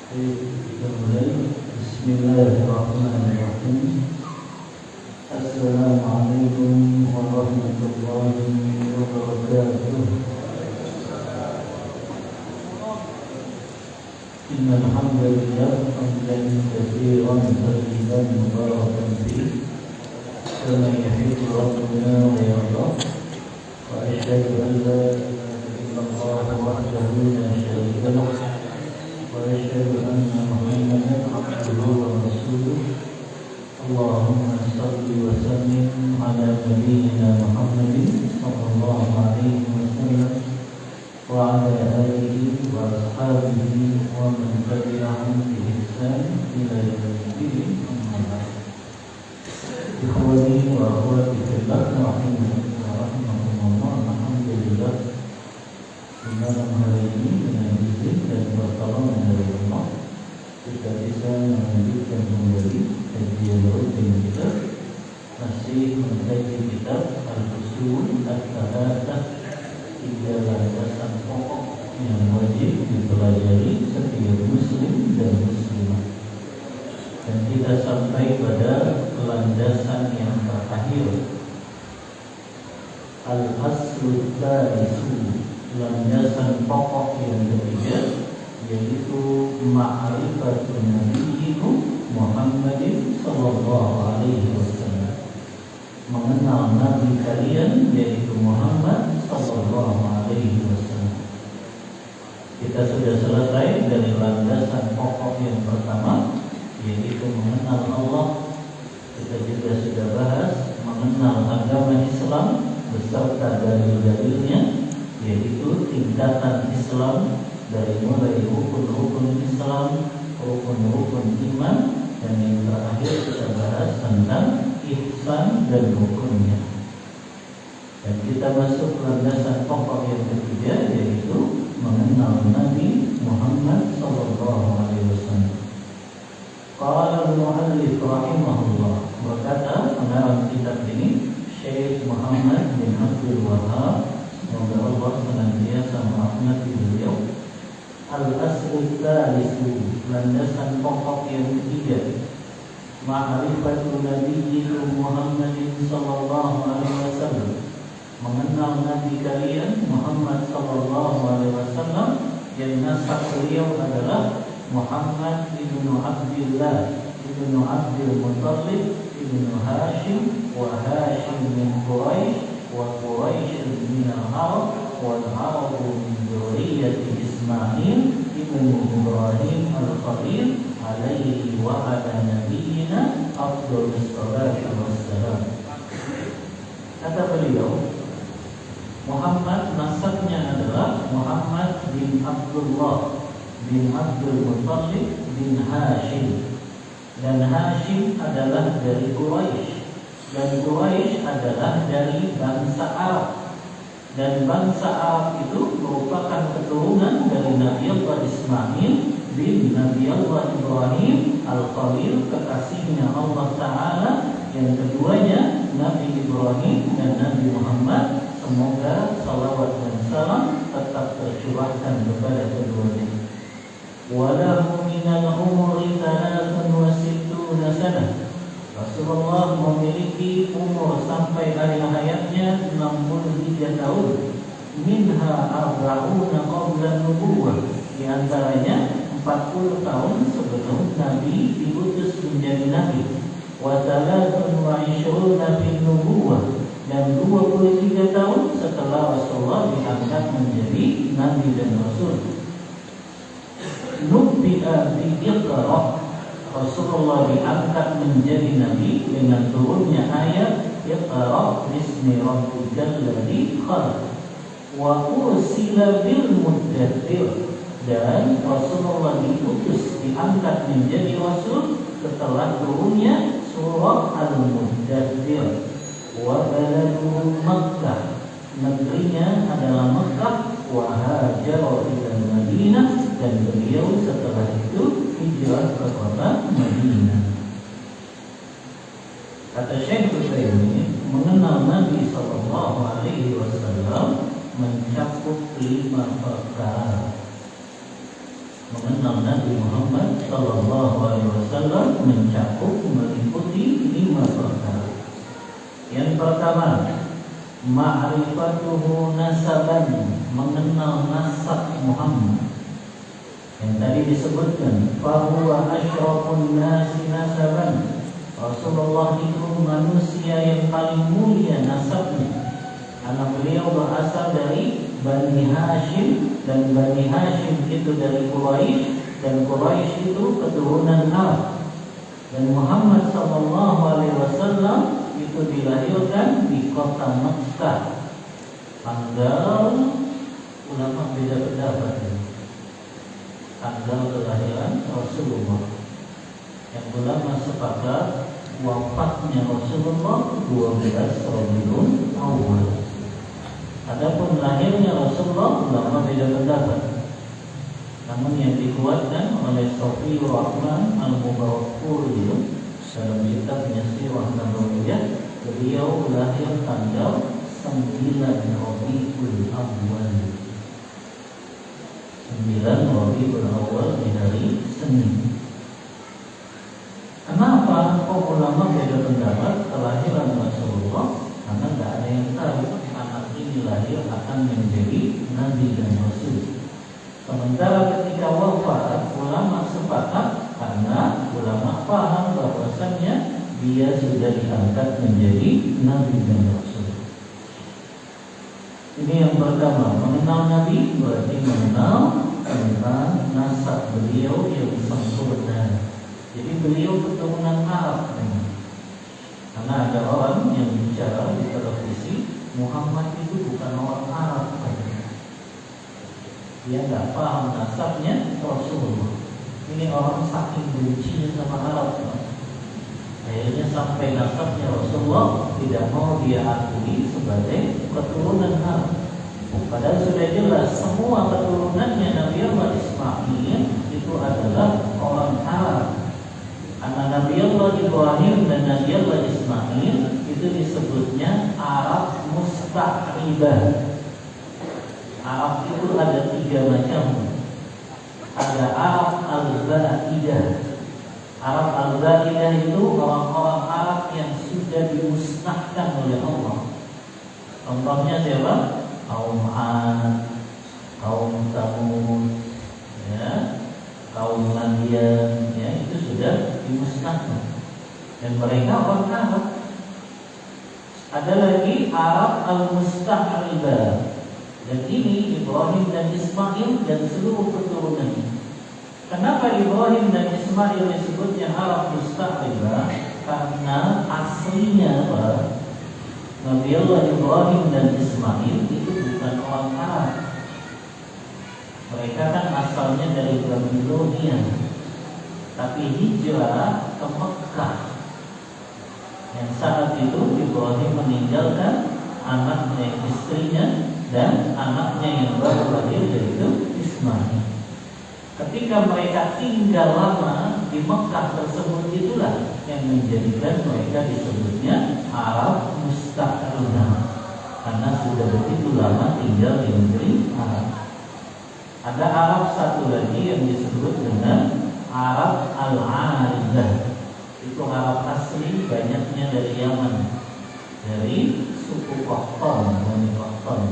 Bismillahirrahmanirrahim. Assalamualaikum warahmatullahi wabarakatuh. Innal hamdalillah hamdan katsiran tayyiban mubarakan fihi kama yuhibbu rabbuna wa yarda. Wa asyhadu an la ilaha illallah wahdahu la syarika lahu wa asyhadu anna Muhammadan abduhu wa rasuluh. Allahumma salli wa sallim ala nabiyyina Muhammadin sallallahu alaihi wasallam wa ala alihi wa ashabihi wa man tabi'ahum bi ihsan ila yaumil din. Ikhwani wa akhwati fillah rahimani wa rahimakumullah. Alhamdulillah, di malam hari ini dengan izin dan pertolongan dari Allah kita bisa melanjutkan kembali kajian rutin kita, masih mengkaji kitab Al-Usul Ats-Tsalatsah, 3 landasan pokok yang wajib dipelajari setiap muslim dan muslimah. Dan kita sampai pada landasan yang terakhir, Al-Aslu Tsalisu, landasan pokok yang ketiga, yaitu ma'rifatun nabiyyikum Muhammadin sallallahu alaihi wasallam, mengenal nabi kalian yaitu Muhammad sallallahu alaihi wasallam. Kita sudah selesai dari landasan pokok yang pertama, yaitu mengenal Allah. Kita juga sudah bahas mengenal agama Islam beserta dalil-dalilnya, yaitu tingkatan Islam dari mulai rukun-rukun Islam, rukun-rukun iman, dan yang terakhir kita bahas tentang ihsan dan rukunnya. Dan kita masuk landasan pokok yang ketiga, yaitu mengenal Nabi Muhammad sallallahu alaihi wasallam. Qala al-muallif rahimahullah, berkata pengarang kitab ini Syekh Muhammad bin Abdul Wahhab, semoga Allah senantiasa merahmati beliau. Al-aslu tsalisu, landasan pokok yang ketiga, ma'rifatu nabiyyikum Muhammadin sallallahu alaihi wasallam, mengenal nabi kalian Muhammad sallallahu alaihi wasallam, yang nasab beliau adalah Muhammad ibnu Abdillah ibnu Abdul Muttalib ibnu Hashim, wa Hashim min Quraisy, wa Quraisy min al-Arab, wal Arab min dzurriyyati Ismail ibnu Ibrahim al-Khalil alaihi wa ala nabiyyina afdhalus salatu wassalam. Kata beliau, Muhammad nasabnya adalah Muhammad bin Abdullah bin Abdul Muttalib bin Hashim, dan Hashim adalah dari Quraisy, dan Quraisy adalah dari bangsa Arab, dan bangsa Arab itu merupakan keturunan dari Nabi Allah Ismail bin Nabi Allah Ibrahim al-Khalil, kekasihnya Allah Ta'ala, yang keduanya Nabi Ibrahim dan Nabi Muhammad, semoga salawat dan salam tetap tercurahkan kepada keduanya. Walahu minal umuri 63 sanah, Rasulullah memiliki umur sampai akhir hayatnya 63 tahun. Minha arba'una qabla nubuwah, di antaranya 40 tahun sebelum Nabi diutus menjadi Nabi. Wa 23 fi nubuwah, dan 23 tahun setelah Rasulullah diangkat menjadi Nabi dan Rasul. Nubbi'a bi Iqra, Rasulullah diangkat menjadi Nabi dengan turunnya ayat Iqra bismi rabbikal ladzi khalaq, wa ursila bil muddaththir, dan Rasulullah diutus diangkat menjadi Rasul setelah turunnya surah Al-Muddaththir. Wa baladuhu Makkah, negerinya adalah Makkah. Wa hajara ila Madinah, dan beliau setelah itu hijrah ke kota Madinah. Kata Syekh Utsaimin, mengenal Nabi sallallahu alaihi wasallam mencakup 5 perkara. Mengenal Nabi Muhammad Yang pertama, ma'rifatuhu nasaban, mengenal nasab Muhammad. Yang tadi disebutkan, fahuwa asyrafun nasi nasaban. Rasulullah itu manusia yang paling mulia nasabnya. Karena beliau berasal dari Bani Hashim, dan Bani Hashim itu dari Quraisy, dan Quraisy itu keturunan Arab. Dan Muhammad SAW itu dilahirkan di kota Mekkah. Tanggal, ulama beda pendapat ini, tanggal kelahiran Rasulullah. Yang ulama sepakat wafatnya Rasulullah 12 Rabiul Awal. Adapun lahirnya Rasulullah, ulama beda pendapat. Namun yang dikuatkan oleh Sofiur Rahman Al-Mubarakpuri dalam kitabnya Sirah Nabawiyah, beliau lahir tanggal 9 Rabiul Awal. 9 Rabiul Awal di hari Senin. Kenapa kok ulama beda pendapat kelahiran Rasulullah? Karena tidak ada yang tahu anak ini lahir akan menjadi Nabi dan Rasul. Sementara ketika wafat, ulama sepakat karena ulama paham bahwasannya dia sudah diangkat menjadi Nabi dan Rasul. Ini yang pertama, mengenal Nabi berarti mengenal tentang nasab beliau yang sempurna. Jadi beliau keturunan Arab. Karena ada orang yang bicara di televisi, Muhammad itu bukan orang Arab. Dia nggak paham nasabnya Rasulullah. Ini orang saking bencinya sama Arab. Akhirnya sampai nasabnya Rasulullah tidak mau dia akui sebagai keturunan Arab. Padahal sudah jelas semua keturunannya Nabi Allah Ismail itu adalah orang Arab. Karena Nabi Allah Ibrahim dan Nabi Allah Ismail itu disebutnya Arab Musta'ribah. Arab itu ada 3 macam. Ada Arab Al-Ba'idah. Arab Al-Ba'idah itu orang-orang Arab yang sudah dimusnahkan oleh Allah. Contohnya siapa? Kaum Ad, kaum Tsamud, ya, kaum Madian, ya, itu sudah dimusnahkan. Dan mereka orang Arab. Ada lagi Arab Al-Musta'ribah. Dan ini Ibrahim dan Ismail dan seluruh keturunannya. Kenapa Ibrahim dan Ismail disebutnya Arab Musta'ribah? Karena aslinya Nabi Allah Ibrahim dan Ismail itu bukan orang Arab. Mereka kan asalnya dari Babilonia, tapi hijrah ke Mekkah. Yang saat itu Ibrahim meninggalkan anaknya, istrinya, dan anaknya yang baru lahir, yaitu Ismail. Ketika mereka tinggal lama di Mekkah tersebut, itulah yang menjadikan mereka disebutnya Arab Musta'ribah, karena sudah begitu lama tinggal di negeri Arab. Ada Arab satu lagi yang disebut dengan Arab Al-Arizah. Itu Arab asli, banyaknya dari Yaman, dari suku Qahtan, Bani Qahtan.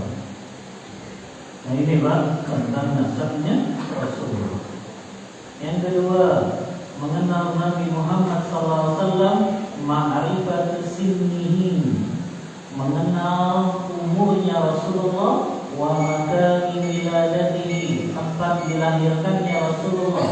Nah ini Pak tentang nasabnya Rasulullah. Yang kedua, mengenal Nabi Muhammad SAW, ma'rifatu sinnihi, mengenal umurnya Rasulullah, wa makani wiladatihi, tempat dilahirkannya Rasulullah,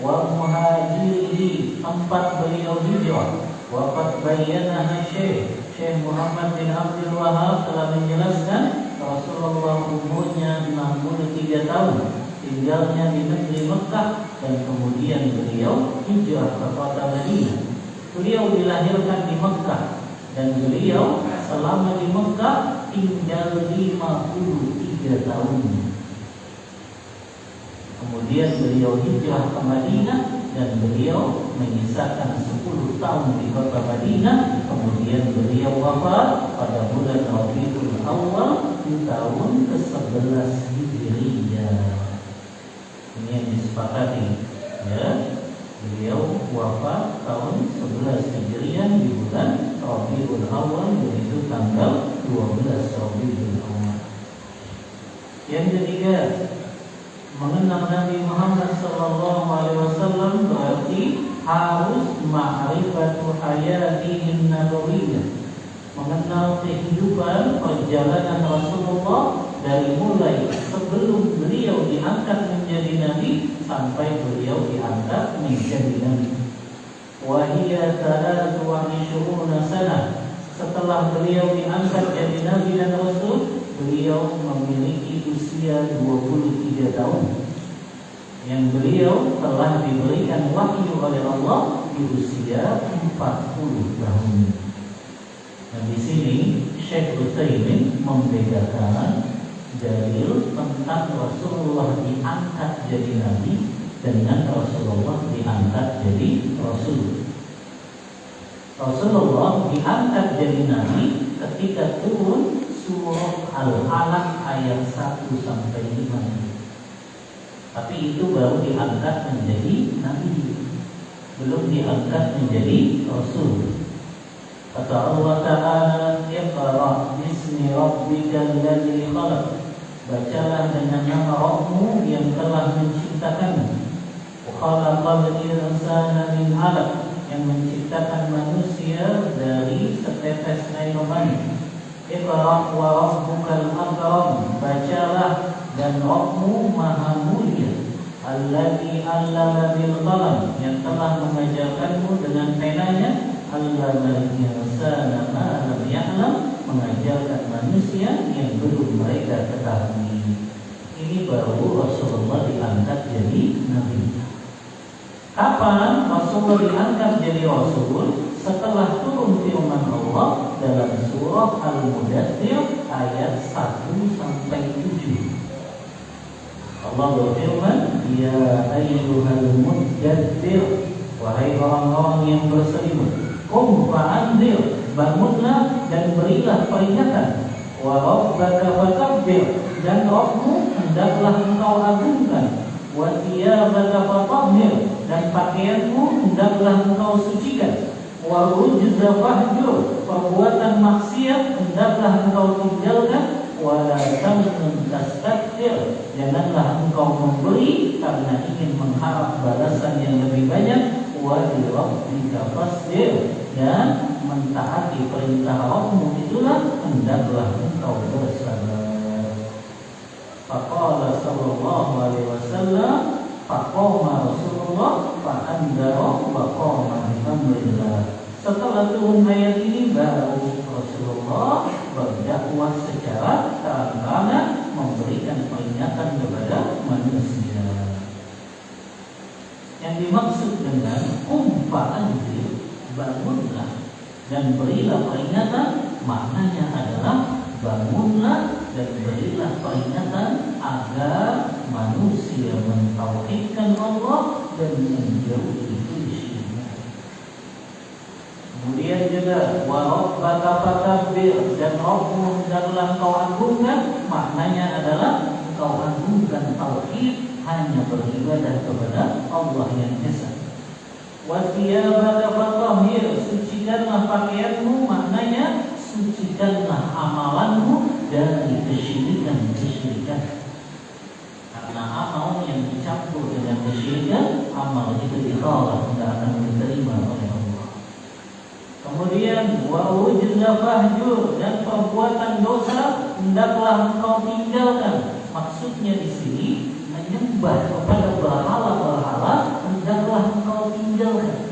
wa muhajirihi, tempat beliau hijrah. Waqad bayyana Syekh Muhammad bin Abdul Wahab telah menjelaskan Rasulullah umurnya 63 tahun, tinggalnya di negeri Mekkah, dan kemudian beliau hijrah ke kota Madinah. Beliau dilahirkan di Mekkah, dan beliau selama di Mekkah tinggal 53 tahun. Kemudian beliau hijrah ke Madinah, dan beliau menyisakan 10 tahun di kota Madinah. Kemudian beliau wafat pada bulan Rabiul Awal di tahun ke-11 Hijriyah. Ini yang disepakati, ya. Beliau wafat tahun 11 Hijriyah di bulan Rabiul Awal, yaitu tanggal 12 Rabiul Awal. Yang ketiga, mengenal Nabi Muhammad SAW berarti harus ma'rifatu hayatihin nabawiyyah, mengenal kehidupan perjalanan Rasulullah dari mulai sebelum beliau diangkat menjadi nabi sampai beliau diangkat menjadi nabi. Wa hiya 23 sana. Setelah beliau diangkat jadi nabi dan rasul, beliau memiliki usia 23 tahun. Yang beliau telah diberikan wahyu oleh Allah di usia 40 tahun. Nah, di sini Syekh Utsaimin membedakan dalil tentang Rasulullah diangkat jadi nabi dengan Rasulullah diangkat jadi rasul. Rasulullah diangkat jadi nabi ketika turun surah Al-Alaq ayat 1 sampai 5. Tapi itu baru diangkat menjadi nabi, belum diangkat menjadi rasul. Kata Allah Ta'ala, Iqra bismi rabbikal ladzi khalaq. Bacalah dengan nama Rabbmu yang telah menciptakanmu. Khalaqal insana min 'alaq, yang menciptakan manusia dari setetes air mani. Iqra wa rabbukal akram. Bacalah dan Rabbmu maha mulia. Alladzi 'allama bil qalam, yang telah mengajarkanmu dengan penanya. Allamal insana ma lam ya'lam, mengajarkan manusia yang belum mereka ketahui. Ini baru Rasulullah diangkat jadi nabi. Kapan Rasulullah diangkat jadi rasul? Setelah turun firman Allah dalam surah Al-Mudaththir ayat 1 sampai 7. Allah berfirman, Ya ayyuhal muddaththir, wahai orang-orang yang berselimut, qum fa'anzir, bangunlah dan berilah peringatan. Wa rabbaka fakabbir, dan Rabbmu hendaklah engkau agungkan. Wa thiyabaka fatahhir, dan pakaianmu hendaklah engkau sucikan. Wa rujza fahjur, perbuatan maksiat hendaklah engkau tinggalkan. Wa la tamnun tastakthir, janganlah engkau memberi karena ingin mengharap balasan yang lebih banyak. Wa li rabbika fasbir, dan mentaati perintah Rabbmu itulah hendaklah engkau bersabar. Faqala sallallahu alaihi wasallam, faqama Rasulullah fa'andara wa qama bi amrillah. Setelah turun ayat ini baru Rasulullah berdakwah secara terang-terangan, memberikan peringatan kepada manusia. Yang dimaksud dengan qum fa'anzir, bangunlah dan berilah peringatan, maknanya adalah bangunlah dan berilah peringatan agar manusia mentauhidkan Allah dan menjauhi kesyirikan. Kemudian juga wa rabbaka fakabbir, dan Rabbmu hendaklah engkau agungkan, maknanya adalah engkau agungkan tauhid, hanya beribadah kepada Allah yang Esa. Wa thiyabaka fatahhir, sucikanlah pakaianmu, maknanya sucikanlah amalanmu dari kesyirikan. Karena amal yang dicampur dengan kesyirikan, amal itu ditolak, tidak akan diterima oleh Allah. Kemudian wa rujza fahjur, dan perbuatan dosa hendaklah engkau tinggalkan. Maksudnya di sini menyembah kepada berhala-berhala hendaklah engkau tinggalkan.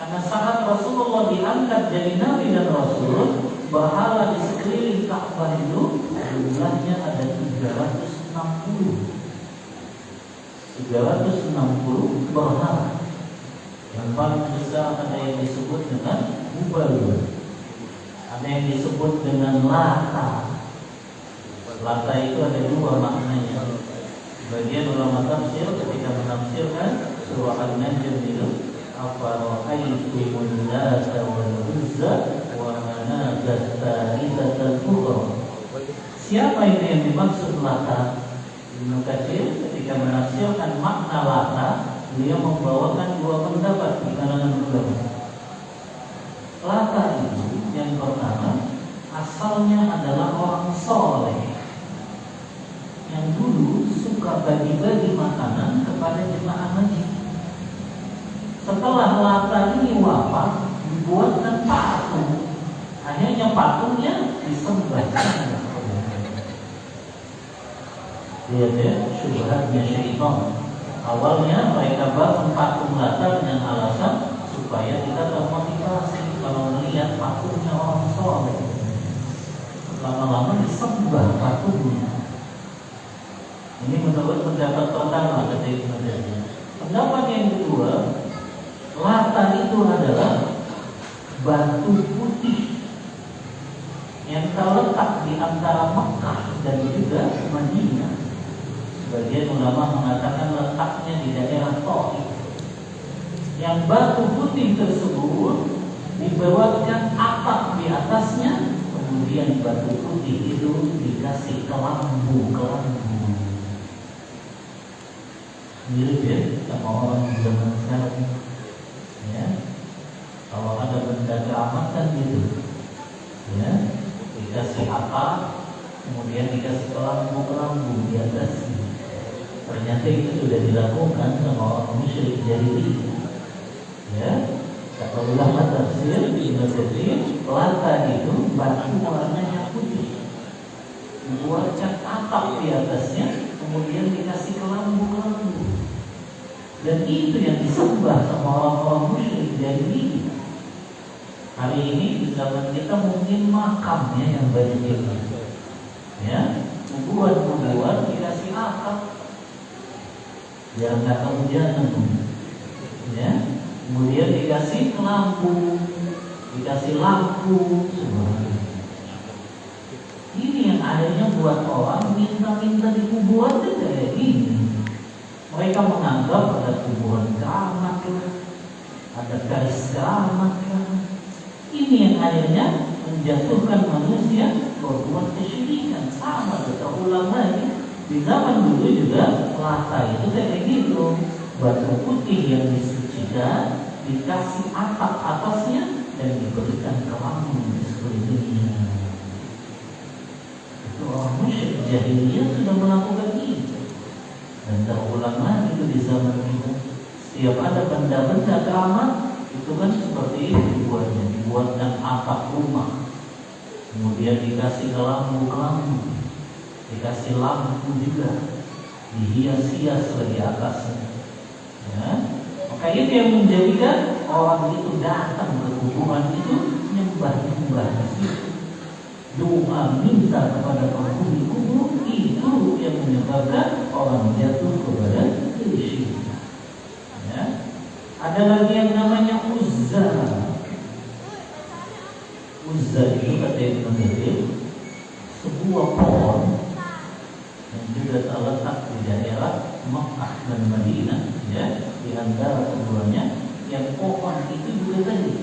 Karena saat Rasulullah diangkat jadi nabi dan rasul, berhala di sekeliling Ka'bah itu jumlahnya ada 360 berhala. Yang paling besar ada yang disebut dengan Hubal, ada yang disebut dengan Lata. Lata itu ada dua maknanya. Bagian ulama tafsir ketika menafsirkan surah An-Najm itu, afara'aytumul Lata wal Uzza wa manata tsalitsatal ukhra. Siapa itu yang dimaksud Lata? Ibnu Katsir ketika menafsirkan makna Lata, beliau membawakan dua pendapat di kalangan ulama. Lata itu asalnya adalah orang soleh yang dulu suka bagi-bagi makanan kepada jemaah masjid. Setelah Lata ini wafat, dibuatkan patung. Akhirnya patungnya disembah. Lihat ya, syubhatnya syaitan. Awalnya mereka bangun patung Lata dengan alasan supaya kita termotivasi kalau melihat patungnya orang soleh. Lama-lama disembah patungnya. Ini menurut pendapat pertama dari Ibnu. Pendapat yang kedua, Lata itu adalah batu putih yang terletak di antara Mekah dan juga Madinah. Sebagian ulama mengatakan letaknya di daerah Thaif. Yang batu putih tersebut dibuatkan atap di atasnya, kemudian batu putih itu dikasih kelambu. Mirip ya sama orang di zaman sekarang. Ya, kalau ada benda keramat kan gitu. Ya, dikasih atap, kemudian dikasih kelambu di atas. Ternyata itu sudah dilakukan sama orang musyrik jahiliyah. Ya, kata ulama tafsir Ibnu Katsir, Lata itu batu warnanya putih, dibuatkan atap di atasnya, kemudian dikasih kelambu. Dan itu yang disembah sama orang-orang musyrik jahiliyah. Hari ini di zaman kita mungkin makamnya yang banyak itu. Ya, kuburan dikasih atap biar nggak kehujanan. Ya, kemudian dikasih lampu, dikasih lampu, semuanya. Ini yang akhirnya buat orang minta di kuburan itu kayak gini. Mereka menganggap ada kuburan keramat lah, ada garis keramat lah. Ini yang akhirnya menjatuhkan manusia berbuat kesyirikan. Sama kata ulama ini. Di zaman dulu juga Lata itu kayak gitu, batu putih yang disucikan, dikasih atap atasnya dan diberikan kelambu di sekelilingnya. Itu orang musyrik jahiliyah sudah melakukan itu. Dan terulang lagi itu di zaman kita. Setiap ada benda-benda keramat itu kan seperti itu dibuatkan atap rumah, kemudian dikasih kelambu, dikasih lampu juga, dihias-hias lagi atasnya. Ya, maka itu yang menjadikan orang itu datang ke kuburan itu nyembah di situ, doa minta kepada penghuni kubur. Itu yang menyebabkan orang jatuh kepada kesyirikan. Ya. Ada lagi yang namanya Uzza. Uzza itu kata Ibnu Katsir, sebuah pohon yang juga terletak di daerah Mekah dan Madinah, ya, di antara keduanya. Yang pohon itu juga tadi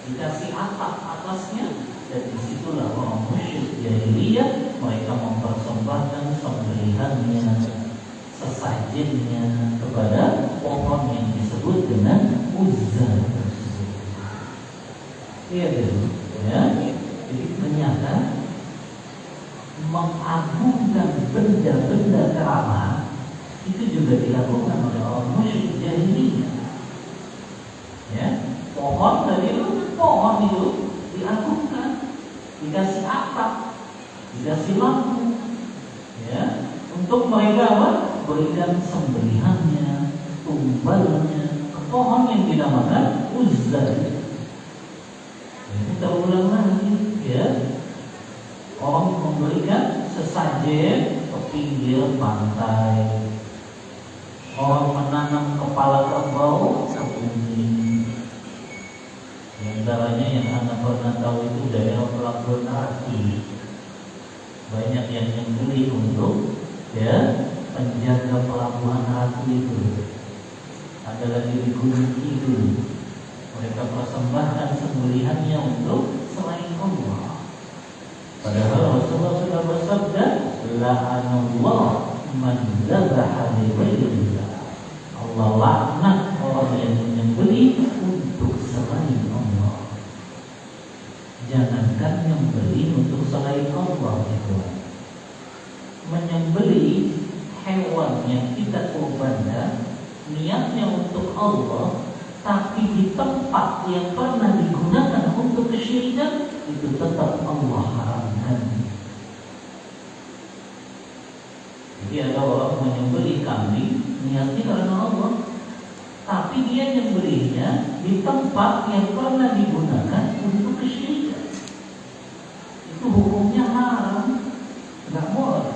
dikasih atap atasnya, dan disitulah orang musyrik jahiliyah mereka mempersembahkan sembelihannya, sesajennya kepada pohon yang disebut dengan Uzza. Iya betul, ya. Jadi ternyata mengagungkan benda-benda keramat itu juga dilakukan oleh orang musyrik jahiliyah. Ya, pohon tadi itu, pohon itu diagungkan, dikasih atap, dikasih lampu, ya, untuk mereka apa? Berikan sembelihannya, tumbalnya ke pohon yang dinamakan Uzza. Ini terulang lagi, ya. Orang memberikan sesajen ke pinggir pantai. Orang menanam kepala kerbau ke bumi. Di antaranya yang Anda pernah tahu itu daerah Pelabuhan Ratu. Banyak yang membeli untuk, ya, penjaga Pelabuhan Ratu itu. Ada lagi di Gunung Kidul. Mereka persembahkan sembelihannya untuk selain Allah. Padahal Rasulullah sudah bersabda, la'anallah man dzabaha li ghairillah. Allah laknat orang yang menyembelih untuk selain Allah. Jangankan yang beli untuk orang yang kita kurbankan niatnya untuk Allah, tapi di tempat yang pernah digunakan untuk kesyirikan, itu tetap Allah haramkan. Jadi ada orang menyembelih kambing niatnya karena Allah, tapi dia nyembelihnya di tempat yang pernah digunakan untuk kesyirikan. Itu hukumnya haram, nggak boleh.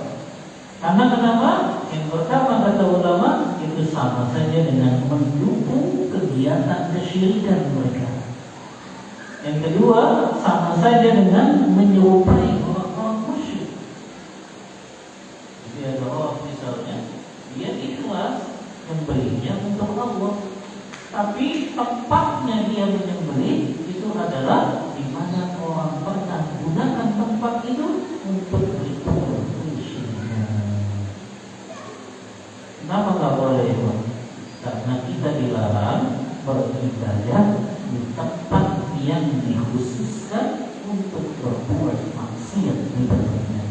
Karena kenapa? Yang pertama kata ulama, itu sama saja dengan mendukung kegiatan kesyirikan mereka. Yang kedua, sama saja dengan menyerupai orang-orang musyrik. Jadi ada orang misalnya, dia ikhlas membelinya untuk Allah, tapi tempatnya dia menyembelih itu adalah di mana orang pernah gunakan tempat itu untuk ritual kesyirikan. Kenapa nggak boleh? Karena kita dilarang beribadah di tempat yang dikhususkan untuk berbuat maksiat di dalamnya.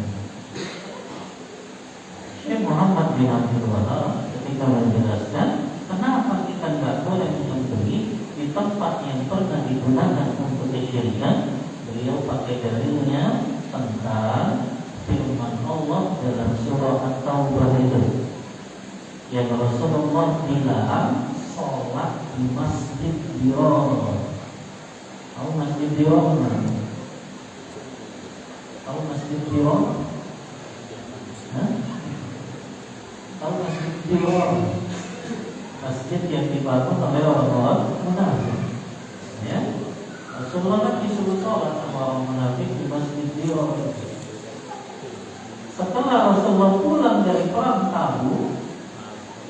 Syekh Muhammad bin Abdul Wahab ketika menjelaskan kenapa kita nggak boleh menyembelih di tempat yang pernah digunakan untuk kesyirikan, beliau pakai dalilnya tentang firman Allah dalam surah At-Taubah itu, yang Rasulullah bilang sholat di masjid Dirar. Tahu masjid Dirar? Tahu masjid Dirar? Tahu masjid Dirar? Masjid yang dibangun oleh orang-orang munafik. Ya, Rasulullah kan disuruh sholat sama orang munafik di masjid Dirar. Setelah Rasulullah pulang dari perang Tabuk,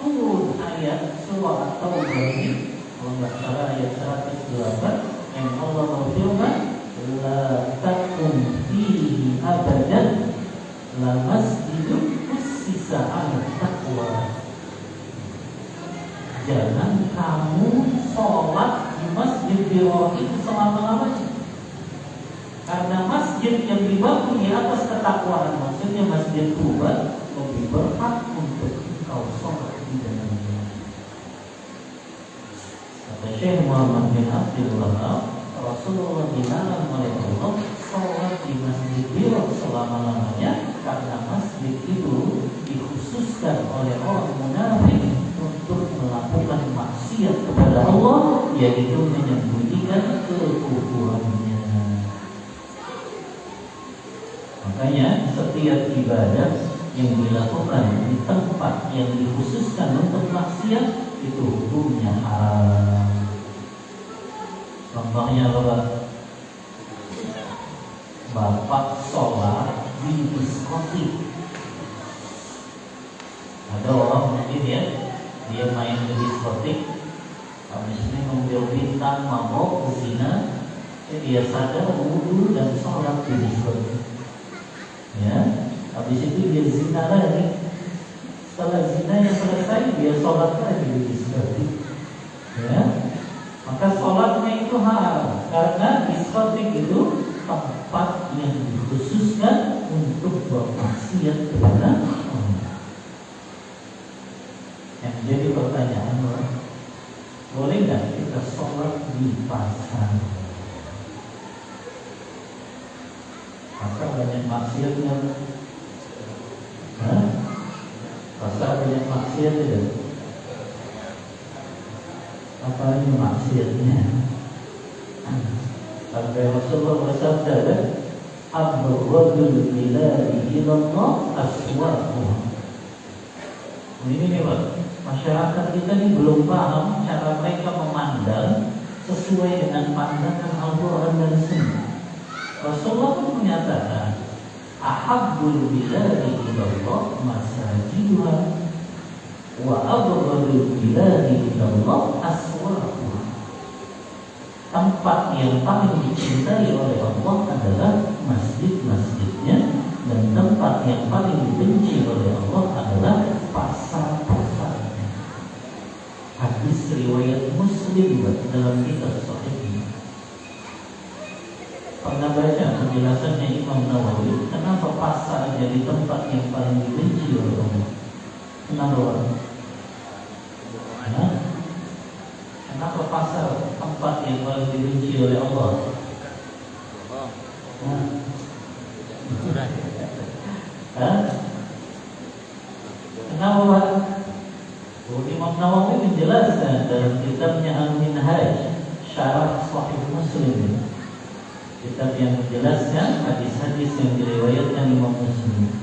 turun ayat surah At-Taubah ini, kalau nggak salah ayat 108, yang Allah berfirman, la takum fihi abadan la masjidun ussisa 'ala taqwa. Jangan kamu sholat di masjid Dirar itu selama-lamanya, karena masjid yang dibangun di atas ketakwaan, maksudnya masjid Tuhan, lebih berhak untuk engkau sholat di dalamnya. Kata Syekh Muhammad bin Abdul Wahab, Rasulullah dilarang oleh Allah sholat di masjid Dirar selama-lamanya, karena masjid itu dikhususkan oleh orang munafik untuk melakukan maksiat kepada Allah, yaitu menyembunyikan kekufurannya. Makanya setiap ibadah yang dilakukan di tempat yang dikhususkan untuk maksiat itu hukumnya haram. Contohnya bapak sholat di diskotik. Ada orang mungkin ya, dia main di diskotik, habis ini mengambil bintang, mabok, zina, dia sadar wudhu dan sholat di diskotik. Ya, habis itu dia zina lagi. Setelah zinanya selesai, dia sholat lagi di diskotik. Ya, maka sholatnya itu haram, karena diskotik itu tempat yang dikhususkan untuk bermaksiat kepada Allah. Yang jadi pertanyaan, boleh nggak kita sholat di pasar? Pasar banyak maksiatnya. Pasar banyak maksiat tidak? Apa ini maksiatnya? Sampai Rasulullah bersabda, "Abghadul biladi ilallah aswaquha." Ini nih Pak, masyarakat kita ini belum paham cara mereka memandang sesuai dengan pandangan Al-Quran dan Sunnah. Rasulullah pun menyatakan, "Ahabbul biladi ilallah masajiduha wa abghadul biladi ilallah aswaquha." Tempat yang paling dicintai oleh Allah adalah masjid-masjidnya, dan tempat yang paling dibenci oleh Allah adalah pasar-pasarnya. Hadis riwayat Muslim dalam kitab Sahih. Pernah baca penjelasannya Imam Nawawi kenapa pasar jadi tempat yang paling dibenci oleh Allah? Kenapa? Kenapa pasar tempat yang paling dibenci oleh Allah? Kenapa Pak? Imam Nawawi menjelaskan dalam kitabnya Al-Minhaj Syarah Sahih Muslim, kitab yang menjelaskan hadis-hadis yang diriwayatkan Imam Muslim.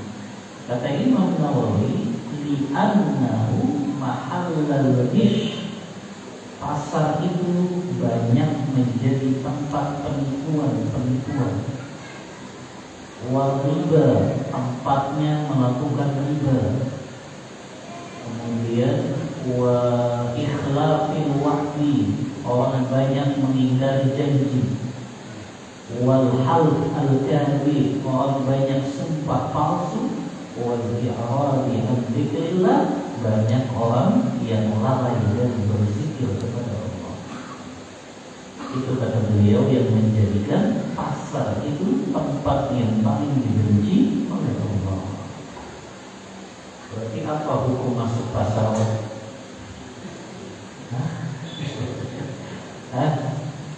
Kata Imam Nawawi, li'annahu mahallal ghish, pasar itu banyak menjadi tempat penipuan. Wal riba, tempatnya melakukan riba. Kemudian wa ikhlafil wa'di, orang banyak mengingkari janji. Wal half al-kadhib, orang banyak sumpah palsu. Wal i'radi an dzikrillah, banyak orang yang lalai dan berzikir kepada Allah. Itu kata beliau yang menjadikan pasar itu tempat yang paling dibenci oleh Allah. Berarti apa hukum masuk pasar?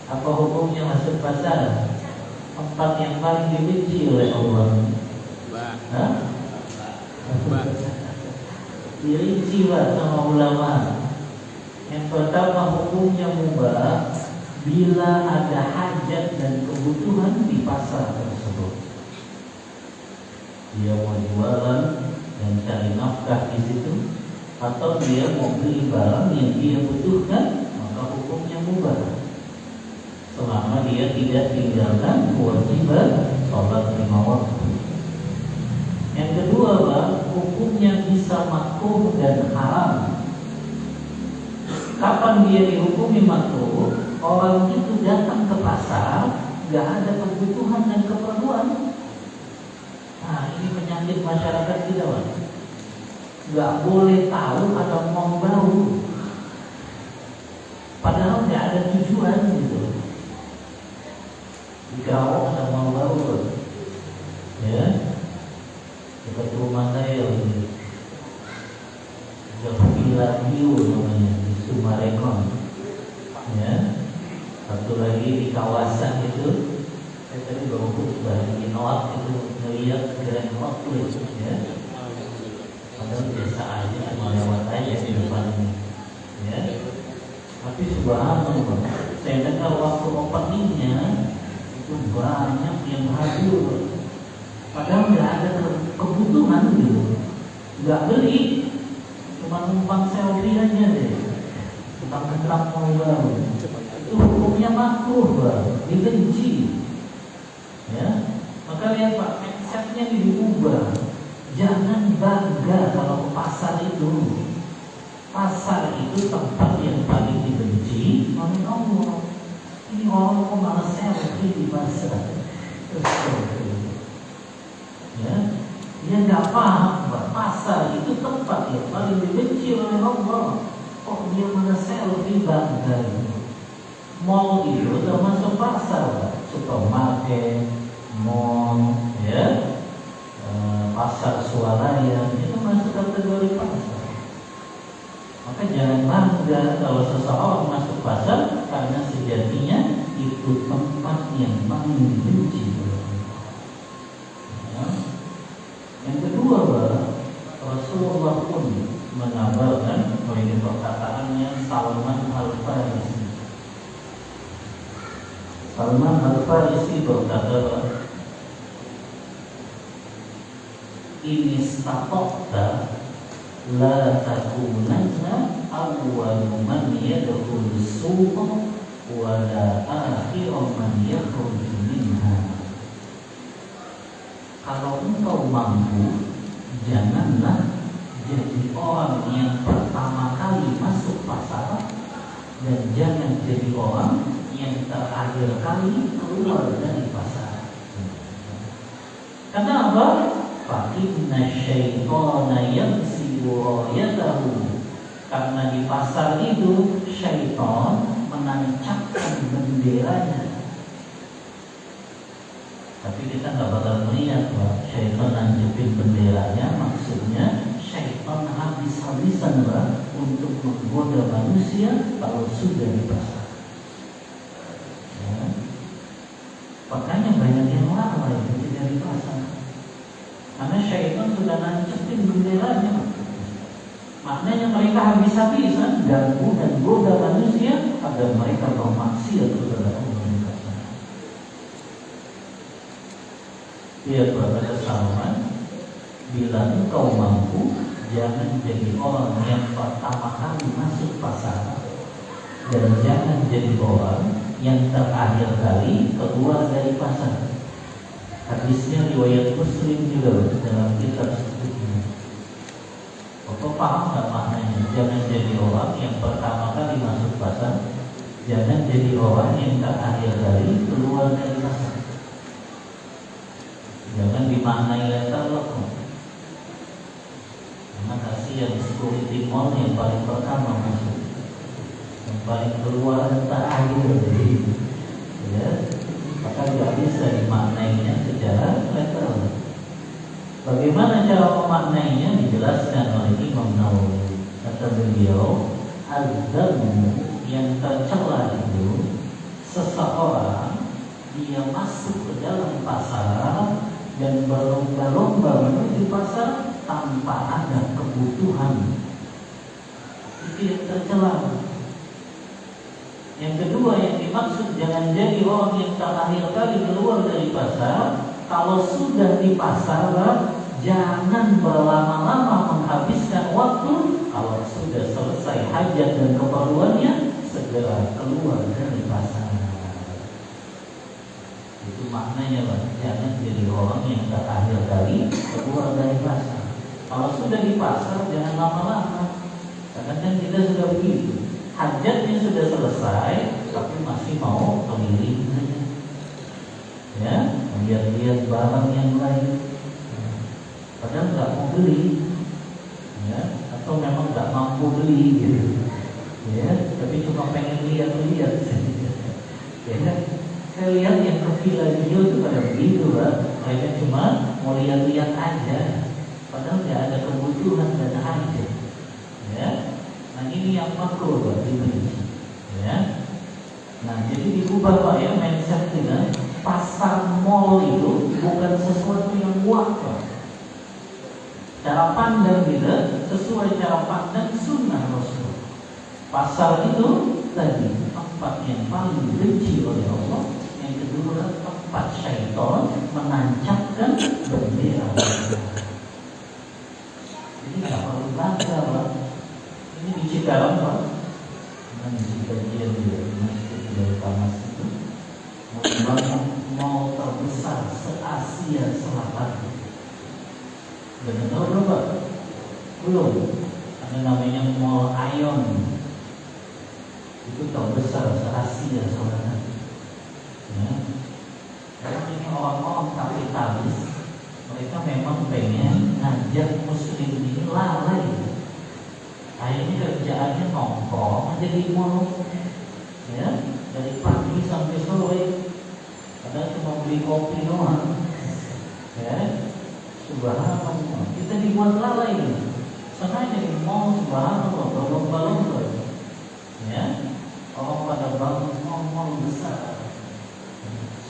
Apa hukumnya masuk pasar? Tempat yang paling dibenci oleh Allah. Dirinci sama ulama. Yang pertama, hukumnya mubah bila ada hajat dan kebutuhan di pasar tersebut. Dia mau jualan dan cari nafkah di situ, atau dia mau beli barang yang dia butuhkan, maka hukumnya mubah selama dia tidak tinggalkan kewajiban sholat 5 waktu. Yang kedua, Pak, hukumnya bisa makruh dan haram. Kapan dia dihukumi makruh? Orang itu datang ke pasar, gak ada kebutuhan dan keperluan. Nah, ini penyakit masyarakat kita, Pak. Gak boleh tahu ada mau baru, padahal gak ada tujuan gitu. Jika ada mau baru, ya, dekat rumah saya ini, Villa View namanya, di Sumarekon, ya. Satu lagi di kawasan itu, saya tadi baru di Noak itu melihat Grand Outlet, ya. Padahal biasa aja, cuma lewat aja di depan ini, ya. Tapi subhanallah, saya dengar waktu openingnya itu banyak yang hadir, padahal nggak ada kebutuhan gitu, nggak beli, cuma numpang selfie aja deh, tentang mau baru. Itu hukumnya makruh, Pak, dibenci, ya. Maka lihat Pak, mindsetnya diubah. Jangan bangga kalau ke pasar itu. Pasar itu tempat yang paling dibenci oleh Allah. Ini orang kok malah selfie di pasar. Ya, dia nggak paham Pak, pasar itu tempat yang paling dibenci oleh Allah. Kok dia malah selfie bangga? Mall itu termasuk pasar, Pak. Supermarket, mall, ya, pasar swalayan itu masuk kategori pasar. Maka jangan bangga kalau seseorang masuk pasar, karena sejatinya itu tempat yang paling dibenci oleh Allah. Ya. Yang kedua, Pak, Rasulullah pun mengabarkan bahwa ini perkataannya Salman Al-Farisi. Salman Al-Farisi berkata, ini statokta la takunanna awwalu man yadkhulu suqa wa la akhiru man yakhruju minha. Kalau engkau mampu, janganlah jadi orang yang pertama kali masuk pasar, dan jangan jadi orang yang terakhir kali keluar dari pasar. Kenapa? Fa'inna syaitana yansibu rayatahu. Karena di pasar itu syaitan menancapkan benderanya. Tapi kita nggak bakal melihat bahwa syaitan nancapin benderanya, maksudnya syaitan habis-habisan untuk menggoda manusia kalau sudah di pasar. Ya. Makanya banyak yang lalai ketika di pasar. Karena syaitan sudah nancepin benderanya. Maknanya mereka habis-habisan ganggu dan goda manusia agar mereka bermaksiat kepada Allah. Dia berkata Salman, bila engkau mampu, jangan jadi orang yang pertama kali masuk pasar, dan jangan jadi orang yang terakhir kali keluar dari pasar. Hadisnya riwayat Muslim juga dalam kitab sebutnya. Bapak paham nggak maknanya? Jangan jadi orang yang pertama kali masuk pasar, jangan jadi orang yang terakhir kali keluar dari pasar. Jangan dimaknai letter lock. Karena kasihan security mall yang paling pertama masuk, yang paling keluar dan terakhir. Ya, maka tidak bisa dimaknainya secara letter. Bagaimana cara memaknainya dijelaskan oleh Imam Nawawi. Kata beliau, al-dhamu yang tercela itu seseorang dia masuk ke dalam pasar dan berlomba-lomba menuju pasar tanpa ada kebutuhan. Itu yang tercela. Yang kedua yang dimaksud, jangan jadi orang yang terakhir kali keluar dari pasar. Kalau sudah di pasar, jangan berlama-lama menghabiskan waktu. Kalau sudah selesai hajat dan keperluannya, segera keluar dari pasar. Itu maknanya, jangan jadi orang yang terakhir kali keluar dari pasar. Kalau sudah di pasar, jangan lama-lama. Karena kan kita sudah begitu, hajatnya sudah selesai, tapi masih mau keliling saja. Ya, lihat-lihat barang yang lain. Padahal nggak mau beli, ya, atau memang nggak mampu beli gitu. Ya, tapi cuma pengen lihat-lihat saja. Ya. Saya lihat yang ke Villa Rio itu pada begitu, mereka cuma mau lihat-lihat aja, padahal tidak ada kebutuhan dan hajat. Ya, nah ini yang makruh dibeli. Ya, nah jadi diubah ya mindset kita. Pasar mall itu bukan sesuatu yang wah. Cara pandang kita sesuai cara pandang sunnah Rasul. Pasar itu tadi tempat yang paling dibenci oleh Allah. Yang kedua, tempat syaitan menancapkan bendera. Jadi nggak perlu bangga, Pak. Ini di Cikarang, Pak. Di kajian dia masjid dari Tamas itu membangun mall terbesar se-Asia Selatan. Dan tahu belum, Pak? Belum. Ada namanya Mall Ion. Itu terbesar se-Asia Selatan. Ya. Karena ini orang-orang kapitalis, mereka memang pengen ngajak muslim ini lalai. Akhirnya kerjaannya nongkrong aja di mall, ya, dari pagi sampai sore. Padahal cuma beli kopi doang. Ya, subhanallah, kita dibuat lalai. Sengaja di mall, subhanallah, berlomba-lomba. Ya, orang pada bangun mall besar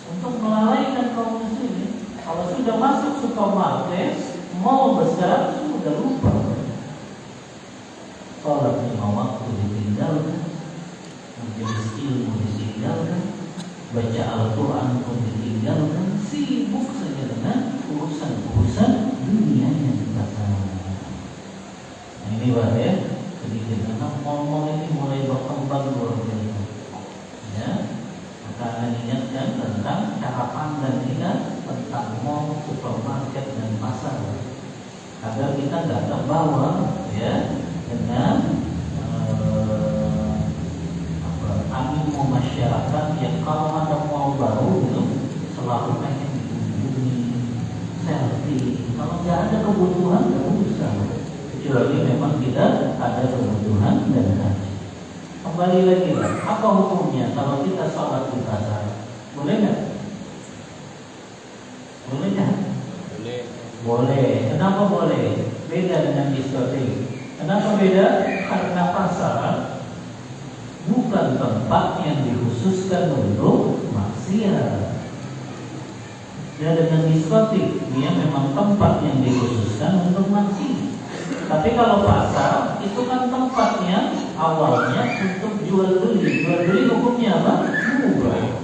untuk melalaikan kaum muslimin. Kalau sudah masuk supermarket, mall besar, sudah lupa. Sholat 5 waktu ditinggalkan, majelis ilmu ditinggalkan, baca Al-Quran pun ditinggalkan, sibuk saja dengan urusan-urusan dunianya di pasar. Nah ini Pak ya, sedikit karena mall-mall ini mulai berkembang luar biasa. Ya. Karena ingatkan tentang cara pandang kita tentang mall, supermarket dan pasar, agar kita tidak terbawa ya dengan animo masyarakat yang kalau ada mall baru itu selalu pengen dikunjungi, selfie. Kalau nggak ada kebutuhan nggak usah, kecuali memang kita ada kebutuhan dan hajat. Kembali lagi, apa hukumnya kalau kita sholat di pasar? Boleh nggak? Boleh nggak? Boleh. Boleh. Kenapa boleh? Beda dengan diskotik. Kenapa beda? Karena pasar bukan tempat yang dikhususkan untuk maksiat. Ya, dengan diskotik dia memang tempat yang dikhususkan untuk maksiat. Tapi kalau pasar itu kan tempatnya awalnya untuk jual beli. Jual beli hukumnya apa? Mubah.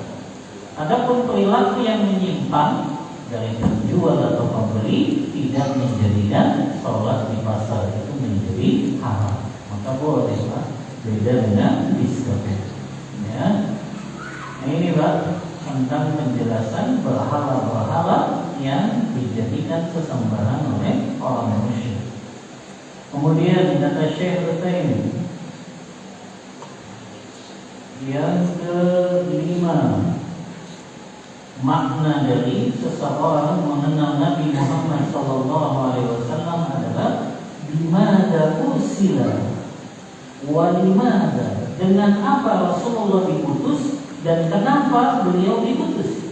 Adapun perilaku yang menyimpang dari penjual atau pembeli tidak menjadikan sholat di pasar itu menjadi haram. Maka boleh Pak, beda dengan diskotik. Ya. Nah ini Pak tentang penjelasan berhala-berhala yang dijadikan sesembahan oleh orang musyrik. Kemudian kata Syekh Utsaimin yang kelima, makna dari seseorang mengenal Nabi Muhammad SAW adalah bimada ursila wa limada, dengan apa Rasulullah diutus dan kenapa beliau diutus.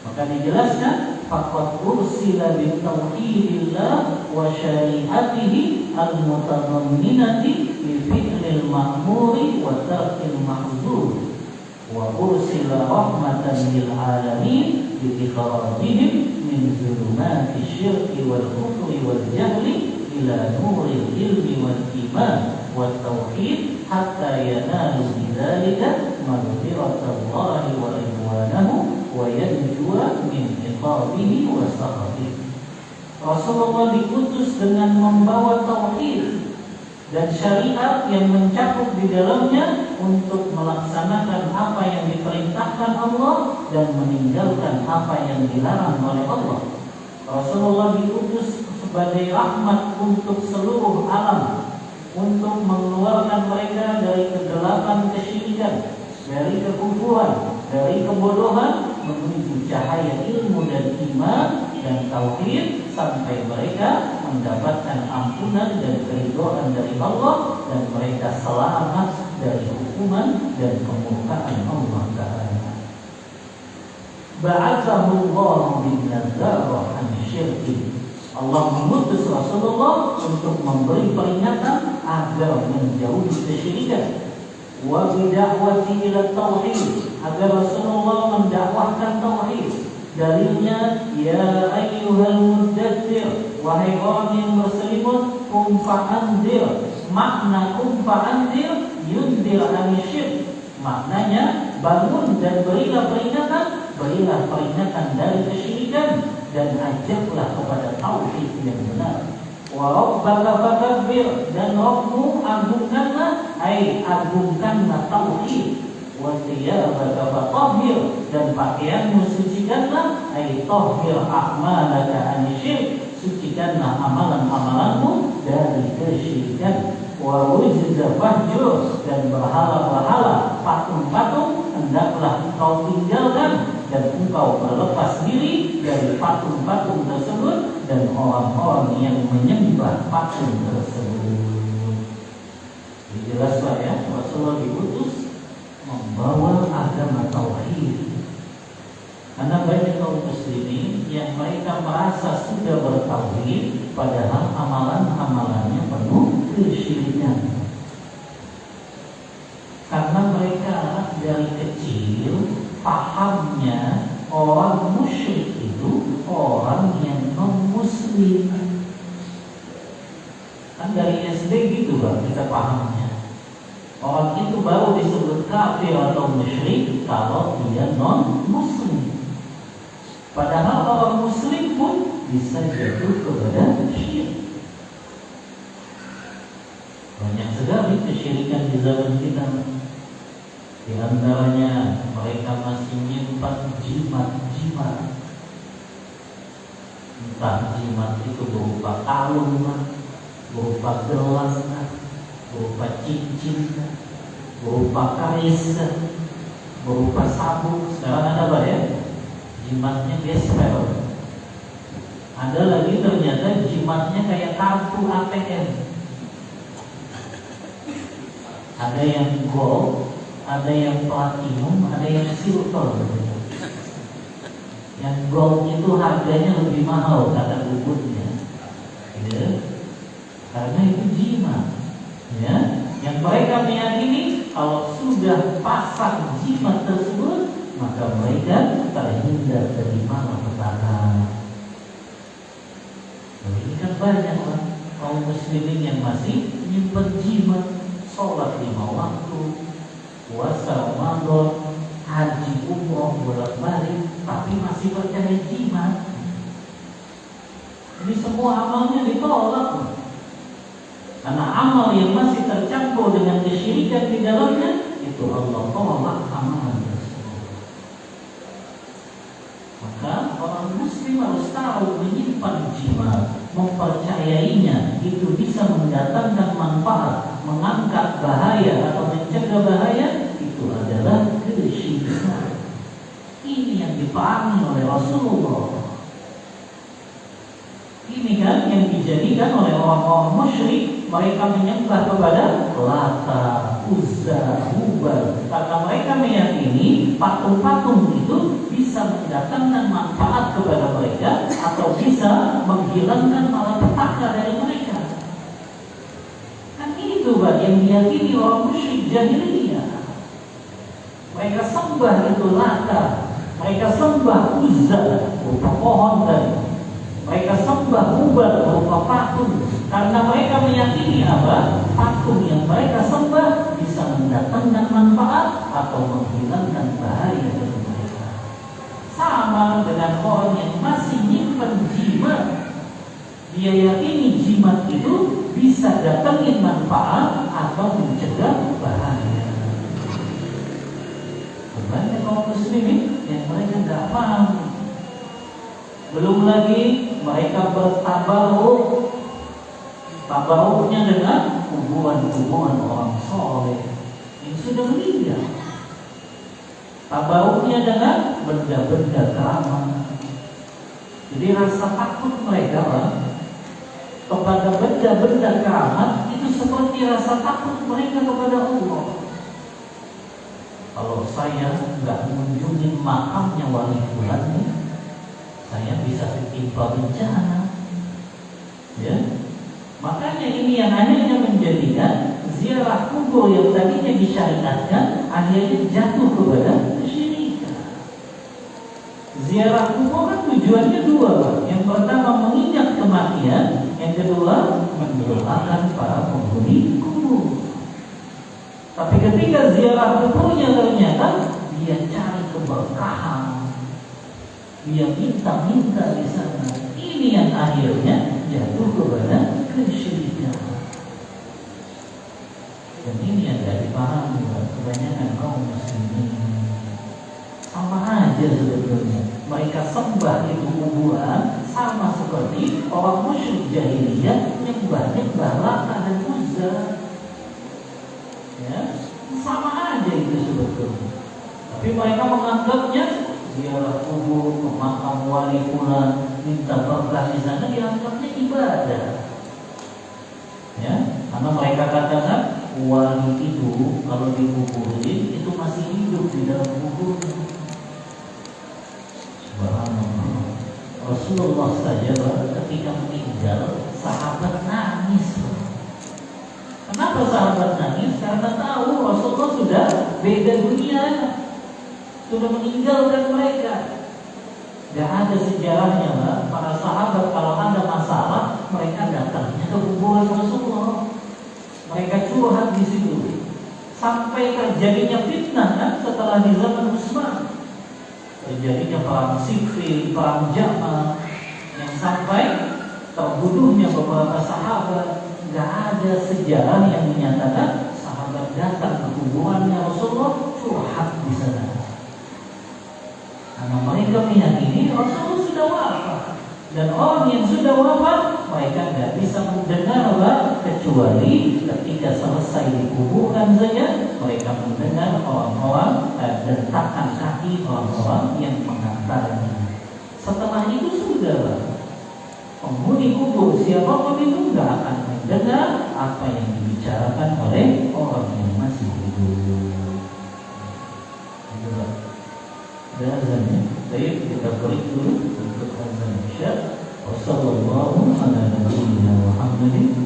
Maka dijelaskan faqad ursila bi tauhidillah wa syari'atihi al-mutadamminati bi fi'lil ma'muri wa tarkil mahdzur wa ursila rahmatan lil alamin bi ikhrajihim min zulumati syirki wal kufri wal jahli ila nuril ilmi wal iman wat tauhid hatta yanalu bidzalika maghfiratallahi wa ridwanahu wa yanjua min iqabihi wa sakhatihi. Rasulullah diutus dengan membawa tauhid dan syariat yang mencakup di dalamnya untuk melaksanakan apa yang diperintahkan Allah dan meninggalkan apa yang dilarang oleh Allah. Rasulullah diutus sebagai rahmat untuk seluruh alam, untuk mengeluarkan mereka dari kegelapan kesyirikan, dari kekufuran, dari kebodohan menuju cahaya ilmu dan iman dan tauhid sampai mereka mendapatkan ampunan dan keridhaan dari Allah dan mereka selamat dari hukuman dan kemurkaan Allah Ta'ala. Ba'athahu Allah bin nadhara an syirki. Allah mengutus Rasulullah untuk memberi peringatan agar menjauhi kesyirikan. Wa bid'awati ila tauhid, agar Rasulullah mendakwahkan tauhid. Dalilnya ya ayyuhal muddatsir, wahai orang yang berselimut, qum fa'anzir. Makna qum fa'anzir yunzir anisyirk. Maknanya bangun dan berilah peringatan dari kesyirikan dan ajaklah kepada tauhid yang benar. Wa rabbaka fakabbir, dan Rabbmu agungkanlah, agungkanlah tauhid. Wa thiyabaka fatahhir, dan pakaianmu sucikanlah, tahhir a'malaka anisyirk, sucikanlah amalan-amalanmu dari kesyirikan. Wa wujza fahjur, dan berhala-berhala, patung-patung hendaklah engkau tinggalkan dan engkau berlepas diri dari patung-patung tersebut dan orang-orang yang menyembah patung tersebut. Dijelaskan ya, Rasulullah diutus membawa agama tauhid. Karena banyak kaum muslimin yang mereka merasa sudah bertauhid, padahal amalan-amalannya penuh kesyirikan. Karena mereka dari kecil pahamnya orang musyrik itu orang yang non-muslim. Kan dari SD gitu Bang, kita pahamnya. Orang itu baru disebut kafir atau musyrik kalau dia non-muslim. Padahal orang muslim pun bisa jatuh kepada syirik. Banyak sekali kesyirikan di zaman kita. Di antaranya mereka masih menyimpan jimat-jimat. Entah jimat itu berupa kalung, berupa gelang, berupa cincin, berupa karis, berupa sabuk. Sekarang ada apa ya? Jimatnya gesper. Ada lagi ternyata jimatnya kayak kartu ATM. Ada yang gold, ada yang platinum, ada yang silver. Yang gold itu harganya lebih mahal kata bubutnya. Ya. karena itu jimat. Ya, yang mereka meyakini kalau sudah pasang jimat tersebut, maka mereka terhindar dari malapetaka. Ini kan banyak orang kaum muslimin yang masih menyimpan jimat, sholat 5 waktu, puasa Ramadan, haji umroh bolak-balik, tapi masih percaya jimat. Ini semua amalnya ditolak. Karena amal yang masih tercampur dengan kesyirikan di dalamnya, itu Allah tolak amalan tersebut. Maka orang muslim harus tahu menyimpan jimat, mempercayainya, itu bisa mendatangkan manfaat, mengangkat bahaya atau mencegah bahaya, itu adalah kesyirikan. Ini yang dipahami oleh Rasulullah. Ini kan yang dijadikan oleh orang-orang musyrik, mereka menyembah kepada Lata, Uzza, Hubal, karena mereka meyakini patung-patung itu bisa mendatangkan manfaat kepada mereka atau bisa menghilangkan malapetaka dari mereka. Kan itu Pak yang diyakini orang musyrik jahiliyah. Mereka sembah itu Lata, mereka sembah Uzza, berupa pohon tadi. Mereka sembah Hubal berupa patung, karena mereka meyakini apa? Patung yang mereka sembah bisa mendatangkan manfaat atau menghilangkan bahaya dari mereka. Sama dengan orang yang masih nyimpen jimat, dia yakini jimat itu bisa datangin manfaat atau mencegah bahaya. Banyak kaum muslimin yang mereka tidak paham. Belum lagi mereka bertabaruk, tabaruknya dengan kuburan-kuburan orang soleh yang sudah meninggal. Tabaruknya dengan benda-benda keramat. Jadi rasa takut mereka kepada benda-benda keramat itu seperti rasa takut mereka kepada Allah. Kalau saya nggak mengunjungi makamnya wali fulan nih, saya bisa ditimpa bencana. Ya, makanya ini yang akhirnya menjadikan ziarah kubur yang tadinya disyariatkan akhirnya jatuh kepada kesyirikan. Ziarah kubur kan tujuannya dua, Pak. Yang pertama mengingat kematian, yang kedua mendoakan para penghuni kubur. Tapi ketika ziarah kuburnya ternyata dia cari keberkahan, dia minta-minta di sana. Ini yang akhirnya jatuh kepada kesyirikan. Dan ini yang tidak dipahami kebanyakan kaum muslimin. Sama aja sebetulnya. Mereka sembah itu kuburan sama seperti orang musyrik jahiliyah yang banyak Lata dan Uzza. Ya, sama aja itu sebetulnya. Tapi mereka menganggapnya ziarah kubur, ke makam wali fulan, minta berkah di sana, dianggapnya ibadah. Ya, karena mereka katakan wali itu kalau dikuburin itu masih hidup di dalam kuburnya. Subhanallah. Rasulullah saja ketika meninggal, sahabat nangis. Kenapa sahabat nangis? Karena tahu Rasulullah sudah beda dunia, sudah meninggalkan mereka. Gak ada sejarahnya, para sahabat kalau ada masalah mereka datangnya ke kuburan Rasulullah. Mereka curhat di situ. Sampai terjadinya fitnah kan setelah di zaman Utsman. Terjadinya perang Siffin, perang Jamal, yang sampai terbunuhnya beberapa sahabat. Gak ada sejarah yang menyatakan sahabat datang ke kuburannya Rasulullah curhat di sana. Karena mereka meyakini Rasulullah sudah wafat, dan orang yang sudah wafat mereka tidak bisa mendengar kecuali ketika selesai dikuburkan saja mereka mendengar orang-orang dentakan kaki orang-orang yang mengantarnya. Setelah itu sudah penghuni kubur siapapun itu tidak akan mendengar apa yang dibicarakan oleh orang yang masih hidup. Azannya, baik kita break dulu untuk azan isya. Wassalamualaikum warahmatullahi wabarakatuh.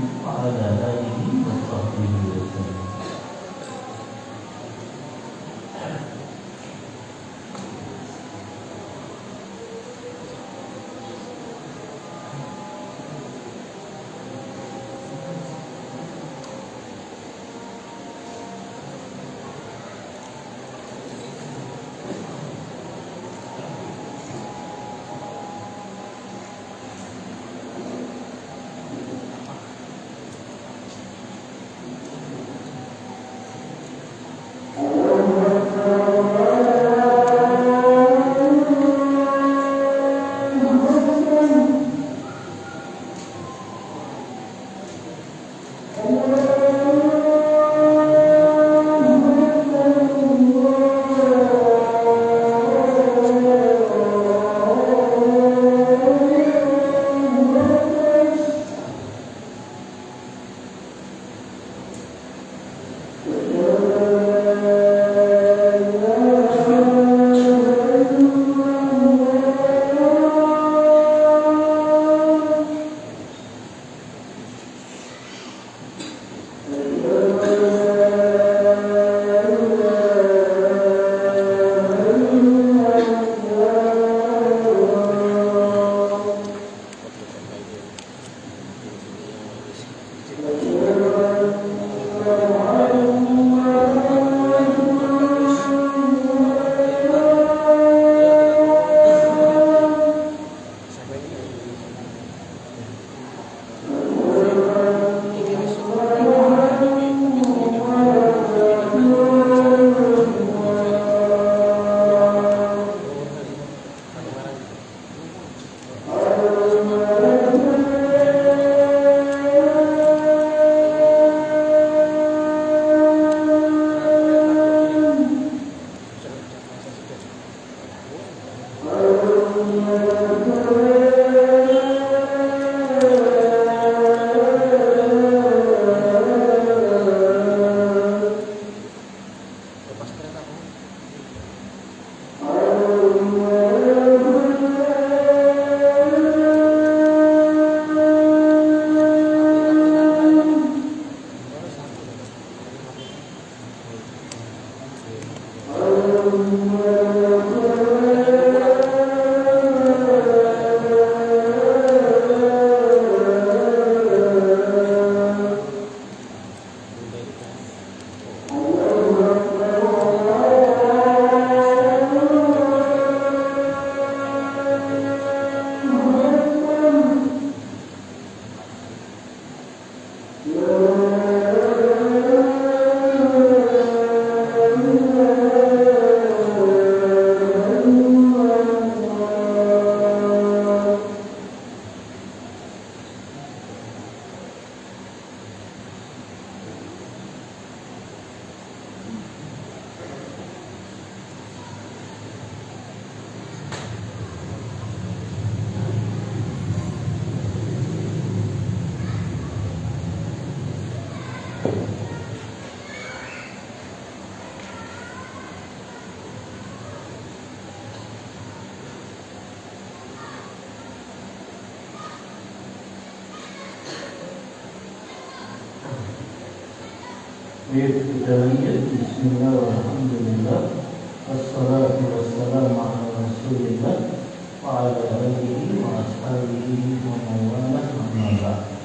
Kita lanjut. Bismillah, alhamdulillah, wassalatu wassalamu ala rasulillah wa ala alihi wa ashabihi wa mawalah amma ba'd.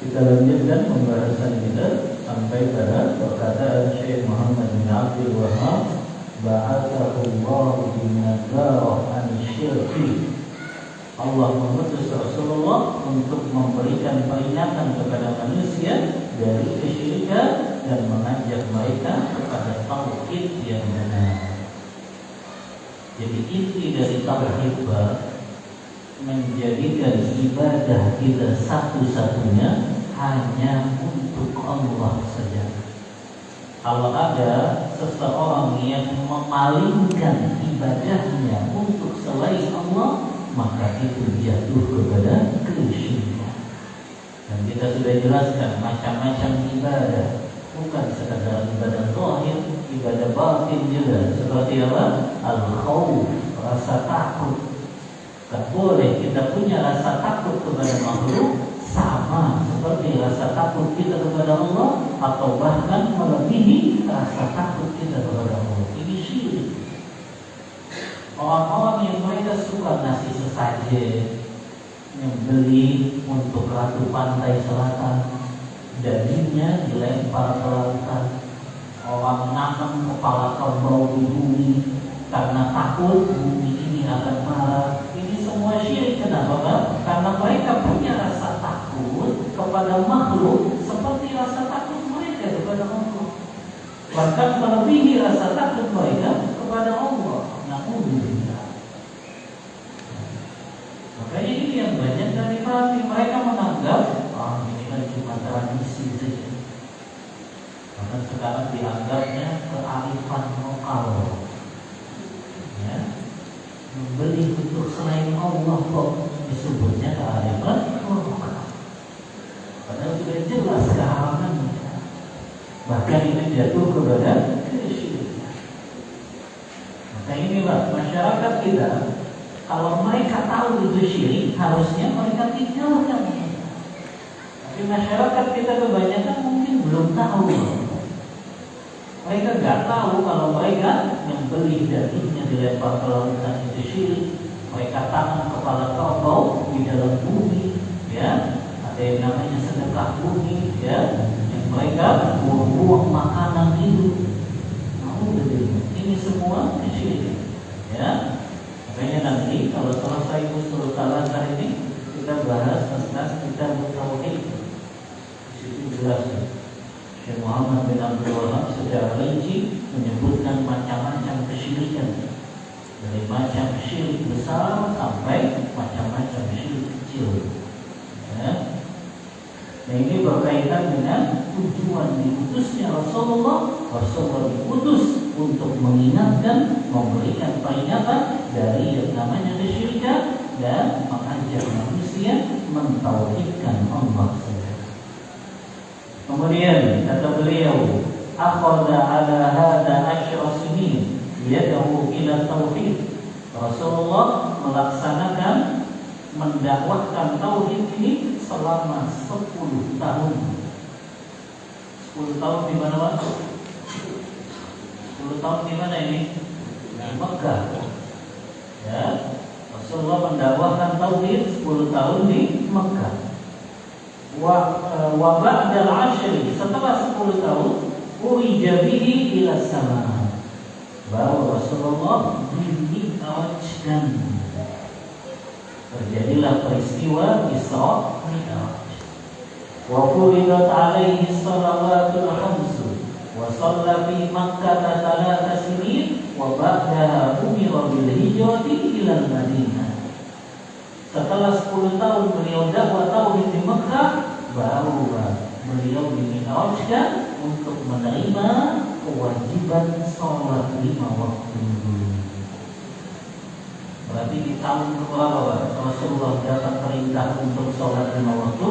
Kita lanjutkan pembahasan kita sampai pada perkataan Syekh Muhammad bin Abdul Wahhab, ba'athahullahu bin-nadarah an-syirki. Allah mengutus Rasulullah untuk memberikan peringatan kepada manusia dari kesyirikan dan mengajak mereka kepada tauhid yang benar. Jadi inti dari tauhid menjadikan ibadah kita satu-satunya hanya untuk Allah saja. Kalau ada seseorang yang memalingkan ibadahnya untuk selain Allah, maka itu jatuh kepada kesyirikan. Dan kita sudah jelaskan macam-macam ibadah, bukan sekadar ibadah zahir, ibadah batin juga. Seperti apa? Al-khawf, rasa takut. Tak boleh kita punya rasa takut kepada makhluk sama seperti rasa takut kita kepada Allah, atau bahkan melebihi rasa takut kita kepada Allah. Ini syirik. Orang-orang yang mereka suka nasi sesajen, yang beli untuk ratu pantai selatan, dagingnya dilempar ke lautan. Orang nanam kepala kerbau di bumi karena takut bumi ini akan marah. Ini semua syirik. Kenapa, Pak? Karena mereka punya rasa takut kepada makhluk seperti rasa takut mereka kepada Allah, bahkan melebihi rasa takut mereka kepada Allah. Alhamdulillah. Makanya ini yang banyak dari mereka menganggap ini kan cuma tradisi saja. Maka sekarang dianggapnya kearifan lokal. Ya, membeli untuk selain Allah kok disebutnya kearifan lokal. Padahal sudah jelas keharamannya. Bahkan ini jatuh kepada kesyirikan. Nah inilah masyarakat kita, kalau mereka tahu itu syirik, harusnya mereka tinggalkan. Tapi masyarakat kita kebanyakan mungkin belum tahu. Mereka nggak tahu kalau mereka membeli dagingnya dilempar ke lautan itu syirik. Mereka tanam kepala kerbau di dalam bumi, ya. Ada yang namanya sedekah bumi, ya. Yang mereka buang-buang makanan itu. Ini semua kesyirikan, ya. Makanya nanti kalau selesai usul salatah ini kita bahas tentang kitab tauhid. Di situ jelas Syekh Muhammad bin Abdul Wahhab secara rinci menyebutkan macam-macam kesyirikan, dari macam syirik besar sampai macam-macam syirik kecil, ya. Nah ini berkaitan dengan tujuan diutusnya Rasulullah. Rasulullah diutus untuk mengingatkan, memberikan peringatan dari yang namanya kesyirikan dan mengajak manusia mentauhidkan Allah saja. Kemudian kata beliau, akhadha ala hada asyra sinin yad'u ila tauhid. Rasulullah melaksanakan, mendakwahkan tauhid ini selama 10 tahun. 10 tahun di mana, Pak? 10 tahun di mana ini? Di Mekah. Ya, Rasulullah mendakwahkan tauhid 10 tahun di Mekah. Wa ba'dal 'ashri, setelah 10 tahun, urija bihi ila sama. Baru Rasulullah dimi'rajkan. Terjadilah peristiwa Isra Mi'raj. Wa furidat alaihi shalawatul khamsu wa shalla fi Makkah 3 sinin wa ba'daha umira bil hijrati ila Madinah. Setelah 10 tahun beliau dakwah tauhid di Mekah, baru beliau dimi'rajkan untuk menerima kewajiban sholat 5 waktu. Berarti di tahun keberapa Rasulullah dapat perintah untuk sholat 5 waktu?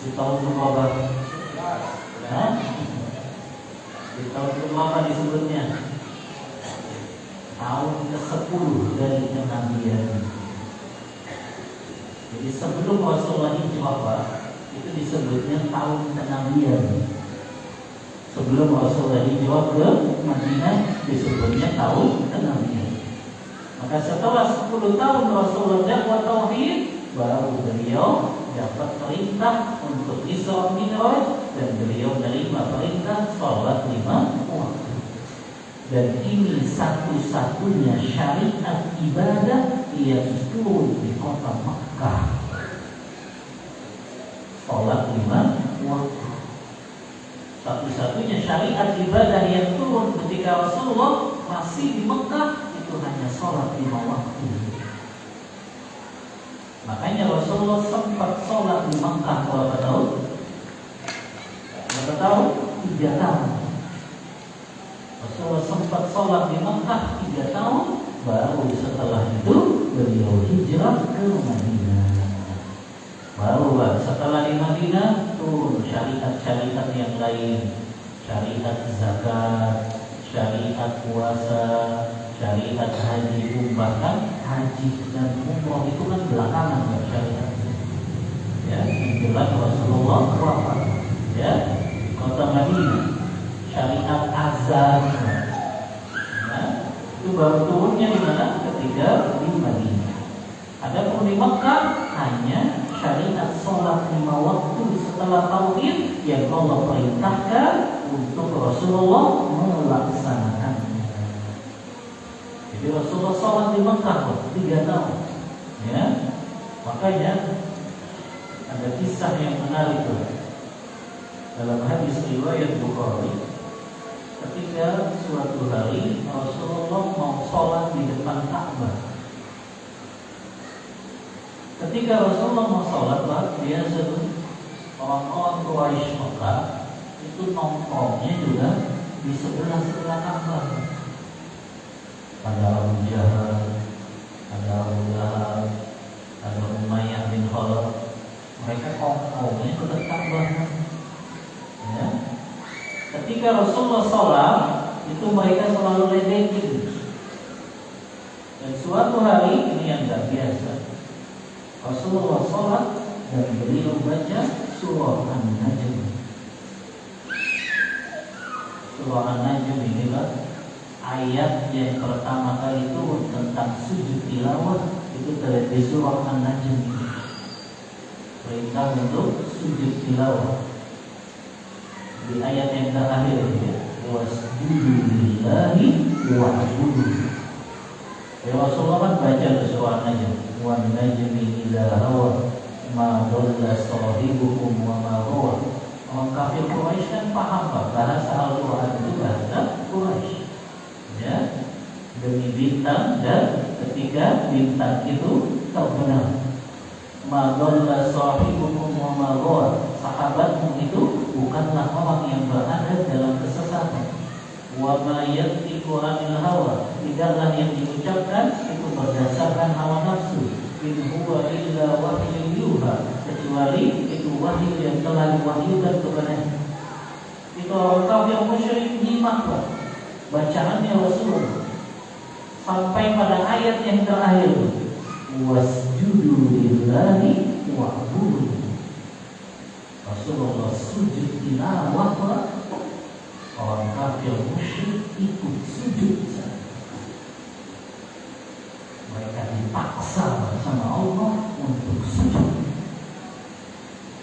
Di tahun keberapa? Di tahun keberapa disebutnya? Tahun ke-10 dari kenabian. Jadi sebelum Rasulullah hijrah, itu disebutnya tahun kenabian. Sebelum Rasulullah hijrah ke Madinah disebutnya tahun kenabian. Maka setelah 10 tahun Rasulullah dakwah tauhid, baru beliau dapat perintah untuk Isra Mi'raj dan beliau menerima perintah sholat 5 waktu. Dan ini satu-satunya syariat ibadah yang turun di kota Makkah. Sholat 5 waktu. Satu-satunya syariat ibadah yang turun ketika Rasulullah masih di Mekah itu hanya sholat 5 waktu. Makanya Rasulullah sempat sholat di Mekah berapa tahun? Berapa tahun? 3 tahun. Rasulullah sempat sholat di Mekah 3 tahun. Baru setelah itu beliau hijrah ke Madinah. Baru setelah di Madinah turun syariat-syariat yang lain, syariat zakat, syariat puasa, syariat haji, bahkan haji dan umroh itu kan belakangan ya syariat. Ya, menjelang Rasulullah wafat. Ya, kota Madinah, syariat azan. Ya, itu baru turunnya di mana? Ketika di Madinah. Adapun di Mekah hanya syariat sholat 5 waktu setelah tauhid yang Allah perintahkan untuk Rasulullah melaksanakannya. Jadi Rasulullah sholat di Mekah 3 tahun. Ya, makanya ada kisah yang menarik dalam hadis riwayat Bukhari. Ketika suatu hari Rasulullah mau sholat di depan Ka'bah. Ketika Rasulullah mau sholat, biasa orang-orang Quraisy Mekah itu nongkrongnya juga di sebelah-sebelah Ka'bah. Ada Abu Jahal, ada Abu Lahab, ada Umayyah bin Khalaf. Mereka nongkrongnya ke Ka'bah. Ya. Ketika Rasulullah sholat, itu mereka selalu ledekin. Dan suatu hari ini yang tidak biasa. Rasulullah sholat dan beliau baca surah An-Najm. Surah An-Najm inilah ayat yang pertama kali turun tentang sujud tilawah, itu terlihat di surah An-Najm. Perintah untuk sujud tilawah di ayat yang terakhir ya, wasjudu lillahi wa'budu. Ya Rasulullah kan baca surah An-Najm. Wan najmi idza hawa ma dhalla sahibukum wa ma ghawa. Orang kafir Quraisy kan paham Pak, bahasa Al-Qur'an itu bahasa Quraisy. Ya, demi bintang dan ketika bintang itu terbenam. Ma dhalla sahibukum wa ma ghawa. Sahabatmu itu bukanlah orang yang berada dalam kesesatan. Wa ma yantiqu 'anil hawa. Tidaklah yang diucapkan itu berdasarkan hawa nafsu. In huwa illa wahyu yuha. Kecuali itu wahyu yang telah diwahyukan kepadanya. Itu orang kafir musyrik nyimak bacaannya Rasulullah sampai pada ayat yang terakhir, wasjudu lillahi wa'budu. Rasulullah sujud tilawah, orang kafir musyrik ikut sujud. Mereka dipaksa sama Allah untuk sujud.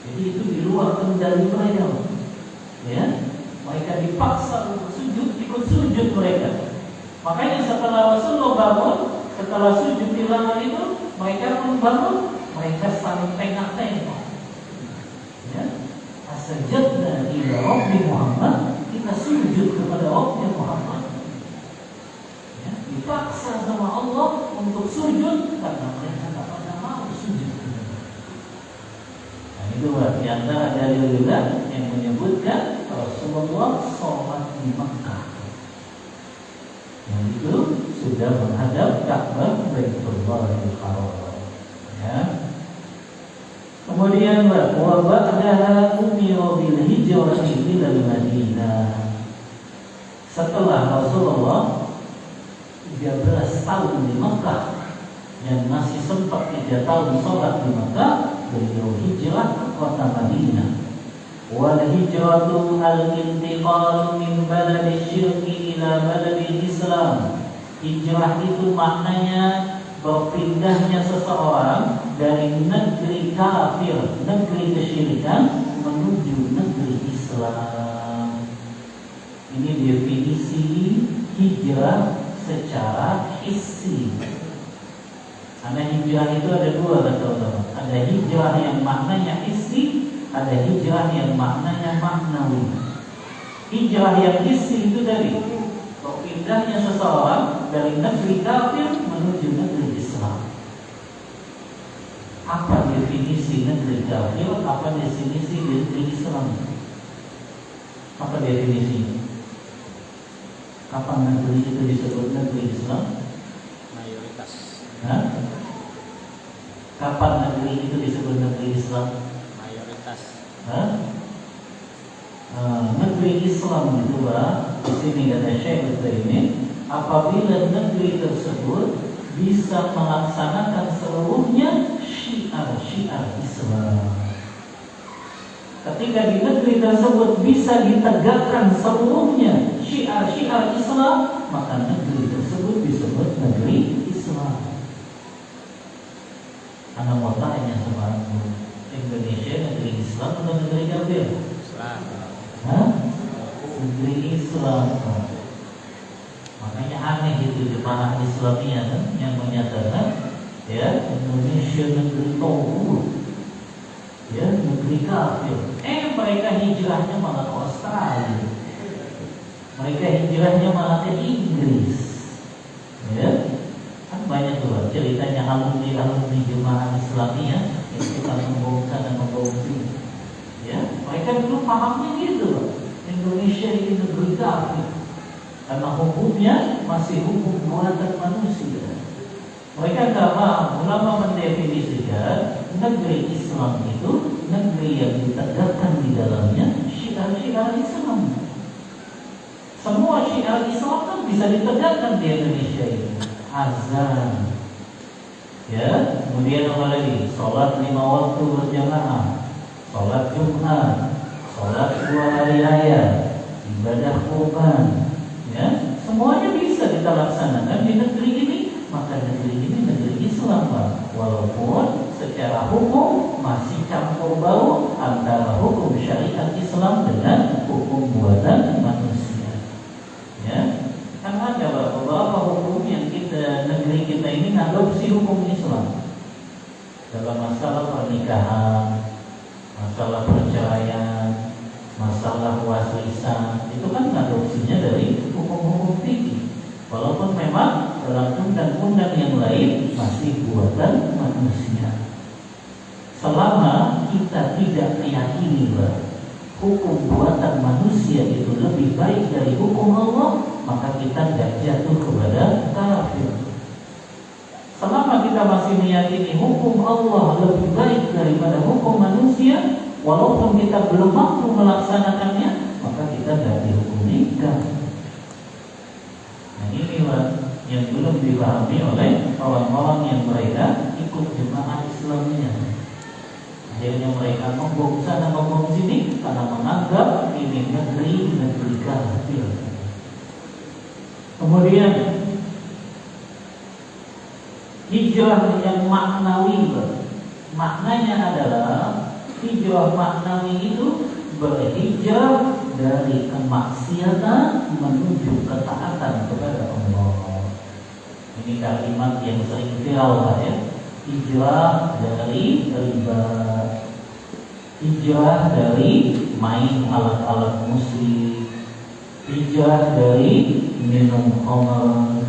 Jadi itu di luar kendali mereka. Ya, mereka dipaksa untuk sujud, ikut sujud mereka. Makanya setelah Rasulullah bangun, setelah sujud tilawah itu, mereka pun bangun, mereka saling tengah-tengah. Ya, asajadna ila Rabbi Muhammad, kita sujud kepada Rabbi Muhammad. Dipaksa sama Allah untuk sujud karena mereka tak pernah mau sujud. Nah, itu berarti antara dalil juga yang menyebutkan Rasulullah sholat di Makkah. Yang itu sudah menghadap Ka'bah Baitullahil Haram. Ya. Kemudian wa ba'daha umira bil hijrati ila Madinah. Setelah Rasulullah 13 tahun di Mekah dan masih sempat 3 tahun sholat di Mekah, beliau hijrah ke kota Madinah. Wal hijratu al-intiqal min baladi syirki ila baladi Islam. Hijrah itu maknanya berpindahnya seseorang dari negeri kafir, negeri kesyirikan menuju negeri Islam. Ini definisi hijrah secara hissi. Karena hijrah itu ada dua, teman-teman. Ada hijrah yang maknanya hissi, ada hijrah yang maknanya maknawi. Hijrah yang hissi itu dari berpindahnya seseorang dari negeri kafir menuju negeri Islam. Apa definisi negeri kafir? Apa definisi negeri Islam? Apa definisinya? Kapan negeri itu disebut negeri Islam? Mayoritas. Hah? Kapan negeri itu disebut negeri Islam? Mayoritas. Hah? Negeri Islam itu di sini kata Syekh Utsaimin, apabila negeri tersebut bisa melaksanakan seluruhnya syiar-syiar Islam. Ketika di negeri tersebut bisa ditegakkan seluruhnya syiar-syiar Islam, maka negeri tersebut disebut negeri Islam. Anak mau tanya sama aku, Indonesia negeri Islam atau negeri kafir? Islam. Hah? Negeri Islam. Makanya aneh itu jemaah Islamiyah kan, yang menyatakan ya Indonesia negeri tauhid, ya negeri kafir. Mereka hijrahnya malah ke Australia, mereka hijrahnya malah ke Inggris. Ya, kan banyak tuh ceritanya alumni jemaah Islamiyah yang suka membongkar dan membongkar. Ya, mereka dulu pahamnya gitu, Indonesia ini negeri kafir karena hukumnya masih hukum buatan manusia. Mereka nggak paham. Ulama mendefinisikan negeri Islam itu negeri yang ditegakkan di dalamnya syiar-syiar Islam. Semua syiar Islam kan bisa ditegakkan di Indonesia ini. Azan, ya, kemudian apa lagi? Sholat 5 waktu berjamaah, sholat Jumat, sholat 2 hari raya, ibadah kurban, ya, semuanya bisa kita laksanakan di negeri ini. Maka negeri ini negeri Islam, Pak. Walaupun secara hukum masih campur baur antara hukum syariat Islam dengan hukum buatan manusia. Ya, kan ada beberapa hukum yang negeri kita ini mengadopsi hukum Islam dalam masalah pernikahan, masalah perceraian, masalah wasisan. Itu kan mengadopsinya dari hukum-hukum fikih. Walaupun memang dalam undang-undang yang lain masih buatan manusia. Selama kita tidak meyakini bahwa hukum buatan manusia itu lebih baik dari hukum Allah, maka kita tidak jatuh kepada kafir. Selama kita masih meyakini hukum Allah lebih baik daripada hukum manusia, walaupun kita belum mampu melaksanakannya, maka kita tidak dihukumi kafir. Nah, inilah yang belum dipahami oleh orang-orang yang mereka ikut jemaah Islamiyah. Akhirnya mereka ngomong sana ngomong sini karena menganggap ini negeri kafir. Kemudian hijrah yang maknawi, maknanya adalah hijrah maknawi itu berhijrah dari kemaksiatan menuju ketaatan kepada Allah. Ini kalimat yang sering viral, ya. Hijrah dari riba, hijrah dari main alat-alat musik, hijrah dari minum khamr.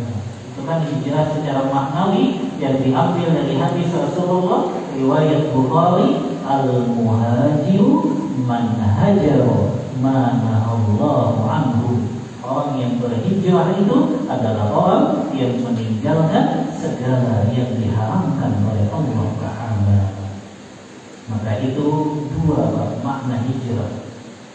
Itu kan hijrah secara maknawi yang diambil dari hadis Rasulullah riwayat Bukhari, al-muhajiru man hajara ma nahallahu anhu. Orang yang berhijrah itu adalah orang yang meninggalkan segala yang diharamkan oleh Allah Ta'ala. Maka itu dua makna hijrah.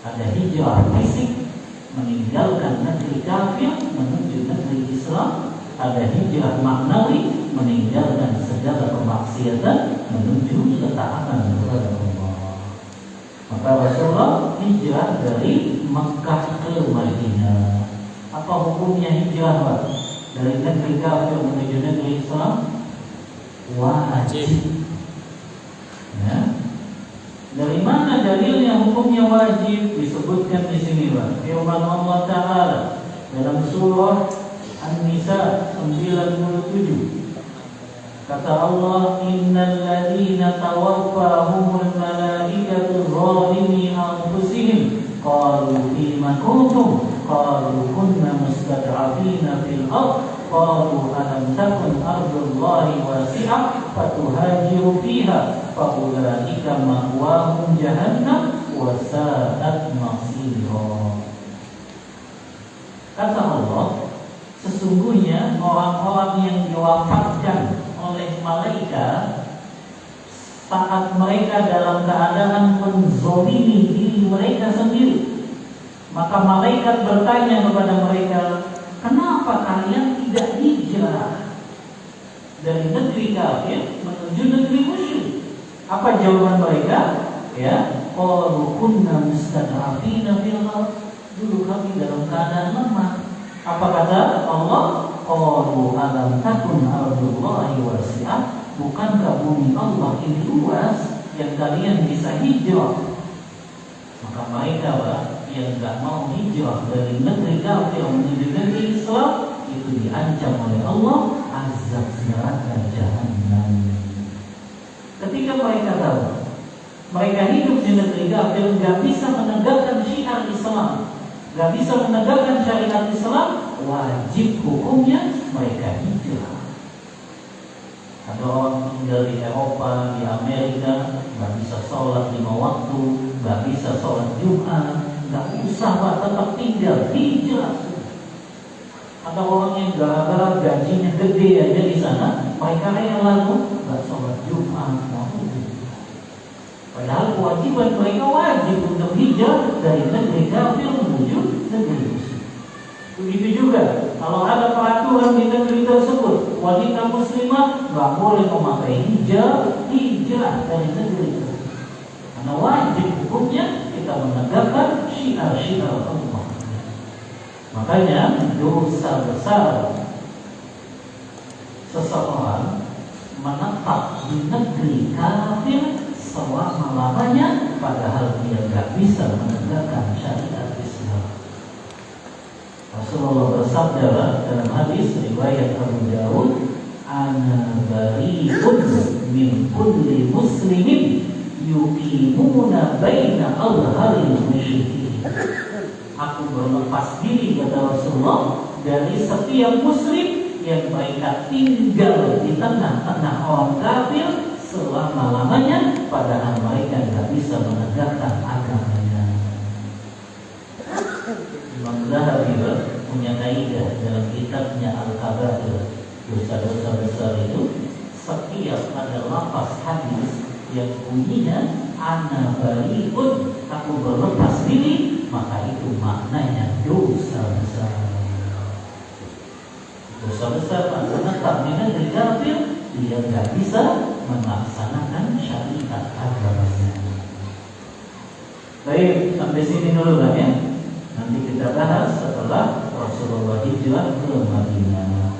Ada hijrah fisik, meninggalkan negeri kafir menuju negeri Islam. Ada hijrah maknawi, meninggalkan segala kemaksiatan menuju ketaatan kepada Allah. Maka Rasulullah hijrah dari Makkah ke Madinah. Apa hukumnya hijrah, Pak? Dari negeri kafir menuju negeri Islam? Wajib. Ya. Dari mana dalilnya hukumnya wajib? Disebutkan di sini, Pak. Firman Allah Ta'ala dalam surah An-Nisa 97. Kata Allah, innal ladzina tawaffahumul malaikatu zalimi anfusihim qalu fima kuntum qalu kunna mustad'afina fil ardh qalu alam takun ardullahi wasi'ah fatuhajiru fiha faulaika ma'wahum jahannam wa sa'at masira. Kata Allah, sesungguhnya orang-orang yang diwafatkan oleh malaikat saat mereka dalam keadaan menzolimi diri mereka sendiri, maka malaikat bertanya kepada mereka, kenapa kalian tidak hijrah dari negeri kafir menuju negeri musyrik? Apa jawaban mereka? Ya, qalu kunna mustad'afina fil ardh. Dulu kami dalam keadaan lemah. Apa kata Allah? Qalu alam takun ardullahi wasi'ah. Bukankah bumi Allah ini luas yang kalian bisa hijrah? Maka mereka yang enggak mau hijrah dari negeri kafir menuju negeri Islam itu diancam oleh Allah azab neraka jahanam. Ketika mereka tahu mereka hidup di negeri kafir, enggak bisa menegakkan syiar Islam, enggak bisa menegakkan syariat Islam, wajib hukumnya mereka hijrah. Ada orang tinggal di Eropa, di Amerika, nggak bisa sholat 5 waktu, nggak bisa sholat Jumat, nggak usah Pak, tetap tinggal, hijrah. Ada orang yang gara-gara gajinya gede aja di sana, mereka rela nggak sholat Jumat, padahal kewajiban mereka wajib untuk hijrah dari negeri kafir menuju negeri muslim. Begitu juga kalau ada peraturan di negeri tersebut, wanita muslimah nggak boleh memakai hijab, hijrah dari negeri tersebut. Karena wajib hukumnya kita menegakkan syiar-syiar Allah. Makanya dosa besar seseorang menetap di negeri kafir selama-lamanya, padahal dia nggak bisa menegakkan syariat Islam. Rasulullah bersabda dalam hadis riwayat Abu Dawud, ana bari'un min kulli muslimin yuqimuna baina azharil musyrikin. Aku berlepas diri, kata Rasulullah, dari setiap muslim yang mereka tinggal di tengah-tengah orang kafir selama-lamanya, padahal mereka tidak bisa menegakkan agamanya. Imam Zahabi punya kaidah dalam kitabnya Al-Kabair, dosa-dosa besar itu, setiap ada lafaz hadis yang bunyinya ana bari'un, aku berlepas diri, maka itu maknanya dosa besar. Dosa besar menetap di negeri kafir, dia tidak bisa melaksanakan syariat agamanya. Baik, sampai sini dulu lah ya. Nanti kita bahas setelah Rasulullah hijrah ke Madinah.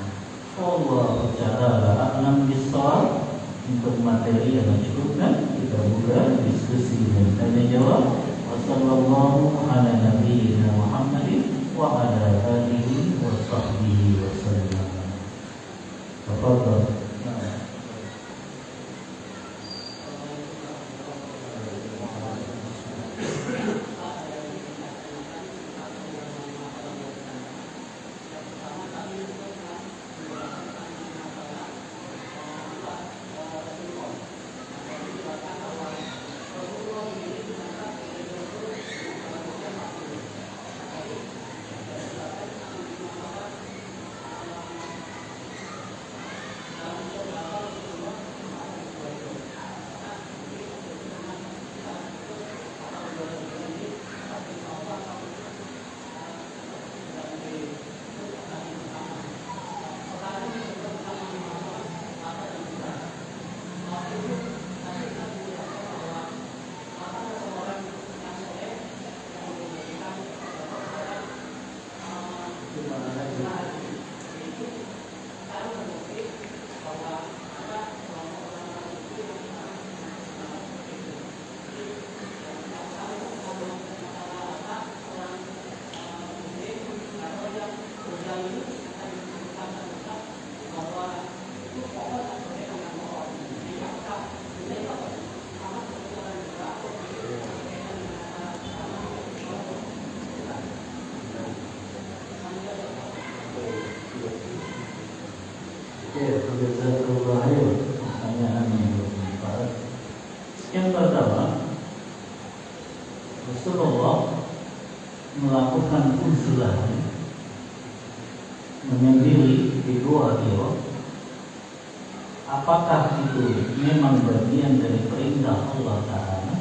Allah Ta'ala a'lam bis-shawab. Untuk materi yang mencukupkan, kita buka diskusi dan tanya jawab. Wassallallahu ala nabiyyina Muhammadin wa ala alihi wa sahbihi wa sallam. Tafadhal. Pertanyaan yang bermanfaat. Yang pertama, Rasulullah melakukan uzlah, menyendiri di gua Hira. Apakah itu memang bagian dari perintah Allah Ta'ala?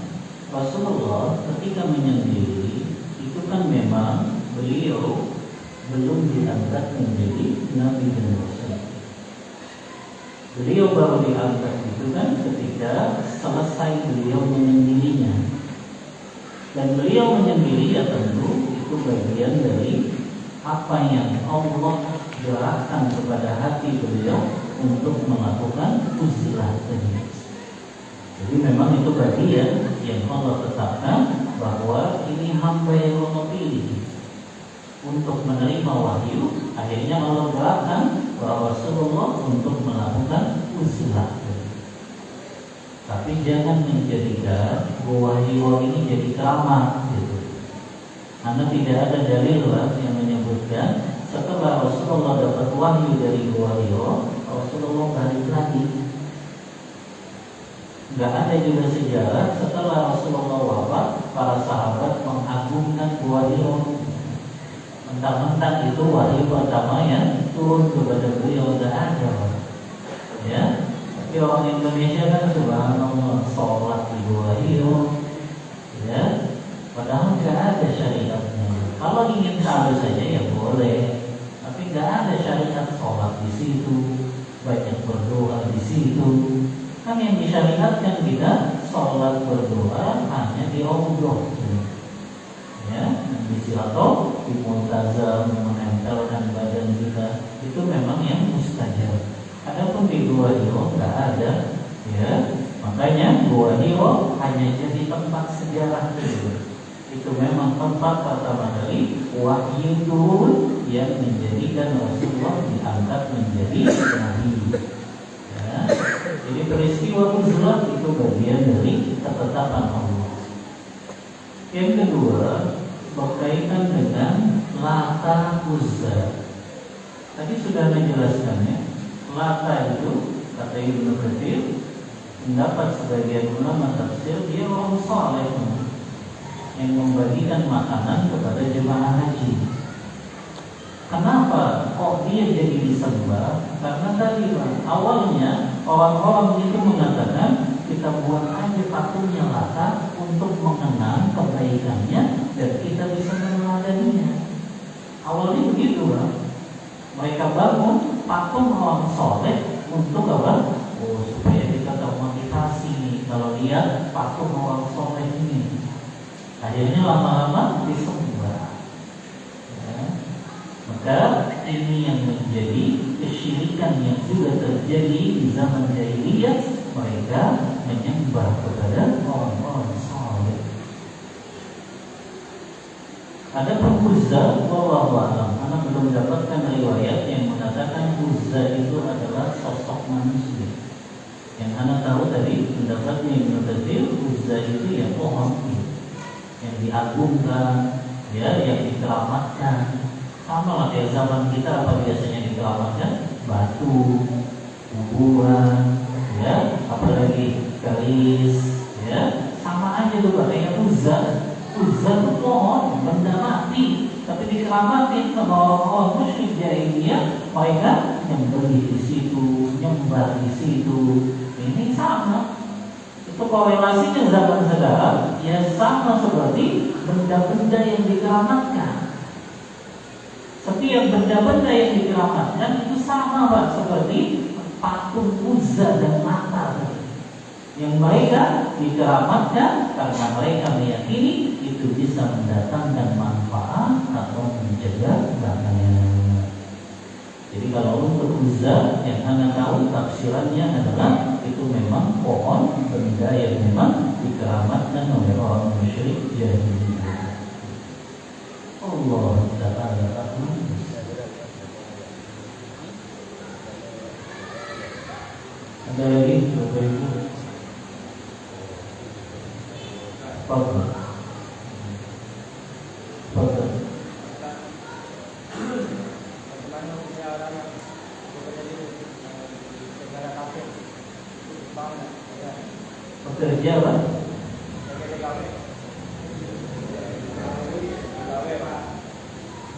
Rasulullah ketika menyendiri itu kan memang beliau belum diangkat menjadi Nabi dan Rasul. Beliau baru diangkat itu kan ketika selesai beliau menyendirinya. Dan beliau menyendiri ya tentu itu bagian dari apa yang Allah gerakkan kepada hati beliau untuk melakukan uzlah tadi. Jadi memang itu bagian yang Allah tetapkan bahwa ini hamba yang Allah pilih untuk menerima wahyu. Akhirnya Allah gerakkan bahwa Rasulullah untuk melakukan uzlah. Tapi jangan menjadikan wahyu ini jadi keramat gitu. Karena tidak ada dalil yang menyebutkan setelah Rasulullah dapat wahyu dari wahyu, Rasulullah balik lagi. Gak ada juga sejarah setelah Rasulullah wafat para sahabat mengagungkan wahyu. Mentang-mentang itu wahyu pertama yang turun kepada beliau, gak ada. Ya, tapi orang Indonesia kan subhanallah sholat di wahyu, ya, padahal gak ada syariatnya. Kalau ingin tahu saja ya boleh, tapi gak ada syariat sholat di situ, banyak berdoa di situ. Kan yang disyariatkan kita sholat berdoa hanya di Allah. Ya, di atau di muntazam menempelkan badan kita itu memang yang mustajab. Adapun di Gua Hira nggak ada, ya. Makanya Gua Hira hanya jadi tempat sejarah dulu. Itu memang tempat pertama kali wahyu turun yang menjadikan Rasulullah diangkat menjadi nabi. Ya. Jadi peristiwa uzlah itu bagian dari ketetapan Allah. Yang kedua, berkaitan dengan Lata Uzza. Tadi sudah menjelaskannya. Lata itu kata Ibnu Katsir, pendapat sebagian ulama tafsir, dia orang saleh yang membagikan makanan kepada jemaah haji. Kenapa kok dia jadi disembah? Karena tadi awalnya orang-orang itu mengatakan kita buat aja patungnya Lata untuk mengenang kebaikannya dan kita bisa meneladaninya. Awalnya begitu Bang. Mereka bangun patung orang soleh untuk apa? Oh, supaya kita termotivasi kalau lihat patung orang soleh ini. Akhirnya lama-lama disembah. Ya. Maka ini yang menjadi kesyirikan yang juga terjadi di zaman jahiliyah. Mereka menyembah kepada orang-orang saleh. Ada Uzza, wallahu a'lam. Anak belum dapatkan riwayat yang mengatakan Uzza itu adalah sosok manusia. Yang anak tahu tadi pendapatnya Ibnu Katsir, Uzza itu ya pohon yang diagungkan, ya, yang dikeramatkan. Sama lah kayak zaman kita apa biasanya dikeramatkan? Batu, kuburan, ya, apalagi garis, ya, sama aja tuh kayak Uzza. Uzza itu pohon, benda mati, tapi dikeramatin sama orang-orang musyrik jahiliyah. Mereka nyembelih di situ, nyembah di situ. Ini sama. Itu korelasinya zaman sekarang, ya sama seperti benda-benda yang dikeramatkan. Setiap benda-benda yang dikeramatkan itu sama Pak, seperti patung Uzza dan Lata yang mereka dikeramatkan karena mereka meyakini itu bisa mendatangkan manfaat atau menjaga bahaya. Uzza yang Anda tahu tafsirannya adalah itu memang pohon benda yang memang dikeramatkan oleh orang musyrik jahiliyah. Allah Ta'ala Rahman. Ada lagi Bapak Ibu? Fadhil. Fadhil. Bekerja apa?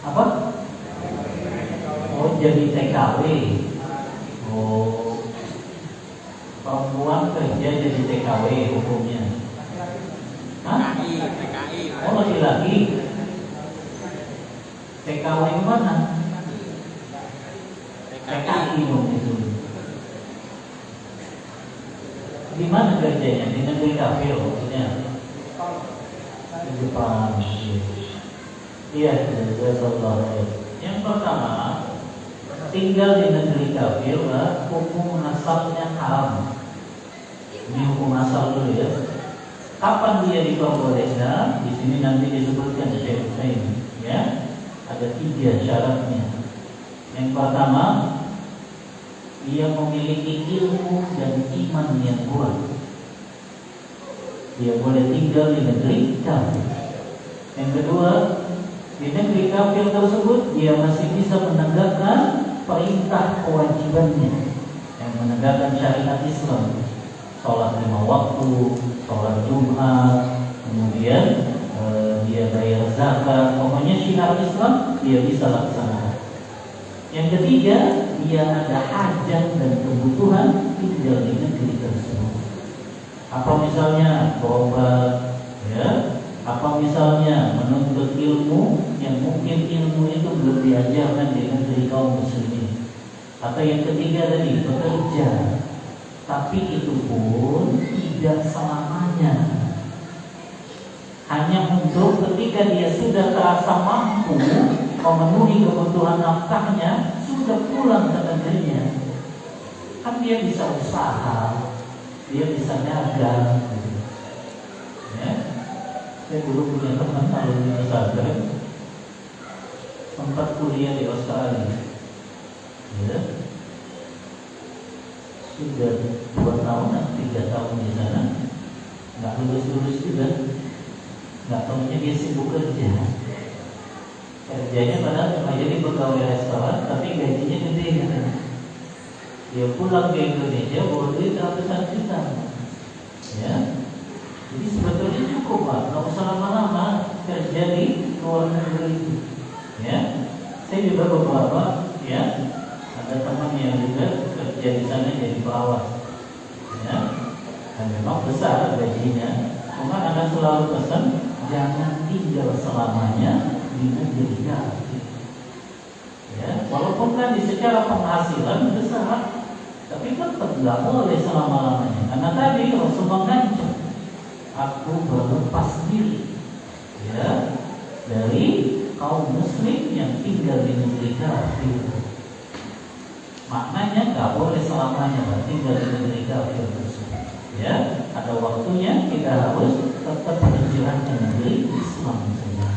Apa? Oh, jadi TKW. Oh, perempuan kerja jadi TKW hukumnya. Hah? PKI. Oh, laki-laki. TKW mana? PKI itu. Di mana kerjanya? Di negeri kafir maksudnya? Di Jepang. Iya, yang pertama, tinggal di negeri kafir lah, hukum asalnya haram. Ini hukum asal dulu ya. Kapan dia diperbolehkan? Di sini nanti disebutkan Syekh Utsaimin, ya. Ada 3 syaratnya. Yang pertama, dia memiliki ilmu dan iman yang kuat. Dia boleh tinggal di negeri kafir. Yang kedua, di negeri kafir tersebut dia masih bisa menegakkan perintah kewajibannya, yang menegakkan syariat Islam, sholat 5 waktu, sholat Jumat, kemudian dia bayar zakat, pokoknya syiar Islam dia bisa laksanakan. Yang ketiga, dia ada hajat dan kebutuhan tinggal di negeri tersebut. Apa misalnya berobat, ya? Apa misalnya menuntut ilmu yang mungkin ilmu itu belum diajarkan di negeri kaum muslimin. Atau yang ketiga tadi, bekerja. Tapi itu pun tidak selamanya. Hanya untuk ketika dia sudah terasa mampu memenuhi kebutuhan nafkahnya, sudah pulang ke negerinya. Kan dia bisa usaha, dia bisa dagang. Ya. Saya dulu punya teman alumni pesantren, sempat kuliah di Australia. Ya. Sudah 2 tahun, 3 tahun di sana, nggak lulus juga, nggak tahunya dia sibuk kerja. Kerjanya padahal cuma jadi pegawai restoran, tapi gajinya gede kan. Dia pulang ke Indonesia bawa duit ratusan juta. Ya. Jadi sebetulnya cukup Pak, nggak usah lama-lama kerja di luar negeri. Ya, saya juga beberapa ya ada teman yang juga kerja di sana jadi perawat. Ya, dan memang besar gajinya. Cuma anak selalu pesan jangan tinggal selamanya di negeri kafir. Ya, walaupun kan di secara penghasilan besar, tapi tetap nggak boleh selama-lamanya. Karena tadi Rasulullah mengancam, aku berlepas diri ya dari kaum muslim yang tinggal di negeri kafir. Maknanya nggak boleh selamanya tinggal di negeri kafir tersebut. Ya, ada waktunya kita harus tetap berhijrah ke negeri Islam saja.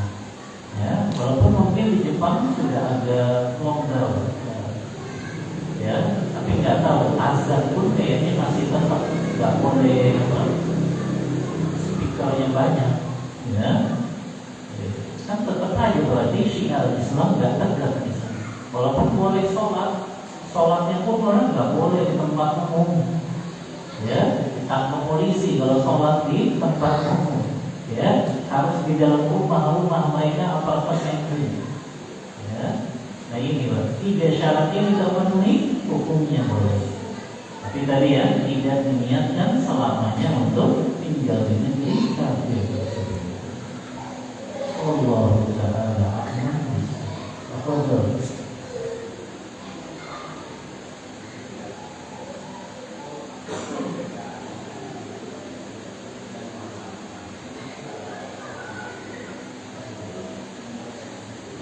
Ya, walaupun mungkin di Jepang sudah agak longgar. Ya, tapi nggak tahu azan pun kayaknya masih tetap nggak boleh. Yang banyak, ya, kan tetap aja berarti syiar Islam nggak tegak di sana. Walaupun boleh sholatnya pun orang nggak boleh di tempat umum, ya, ditangkap polisi kalau sholat di tempat umum, ya, harus di dalam rumah mereka apartemen, ya. Nah ini Pak, 3 syarat ini terpenuhi, hukumnya boleh. Tapi tadi ya tidak diniatkan selamanya untuk tinggal di negeri kafir tersebut. Allah Ta'ala Ahmad. Apa itu?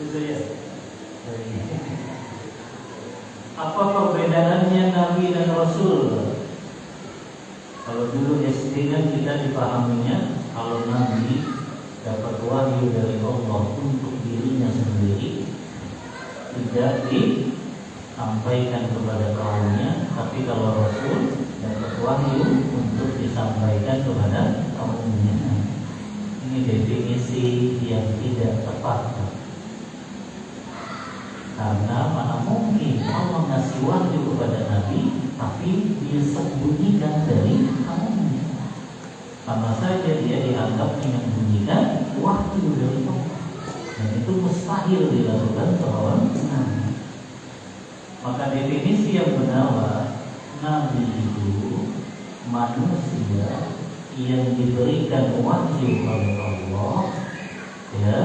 Itu ya. Apa perbedaannya Nabi dan Rasul? Kalau dulu SD kan kita dipahaminya kalau Nabi dapat wahyu dari Allah untuk dirinya sendiri, tidak disampaikan kepada kaumnya, tapi kalau Rasul dapat wahyu untuk disampaikan kepada kaumnya. Ini definisi yang tidak tepat. Karena mana mungkin Allah ngasih wahyu kepada Nabi, tapi dia sembunyikan dari kaumnya. Sama saja dia dianggap menyembunyikan wahyu dari Allah, dan itu mustahil dilakukan seorang Nabi. Maka definisi yang benar, Nabi itu manusia yang diberikan wahyu oleh Allah, ya,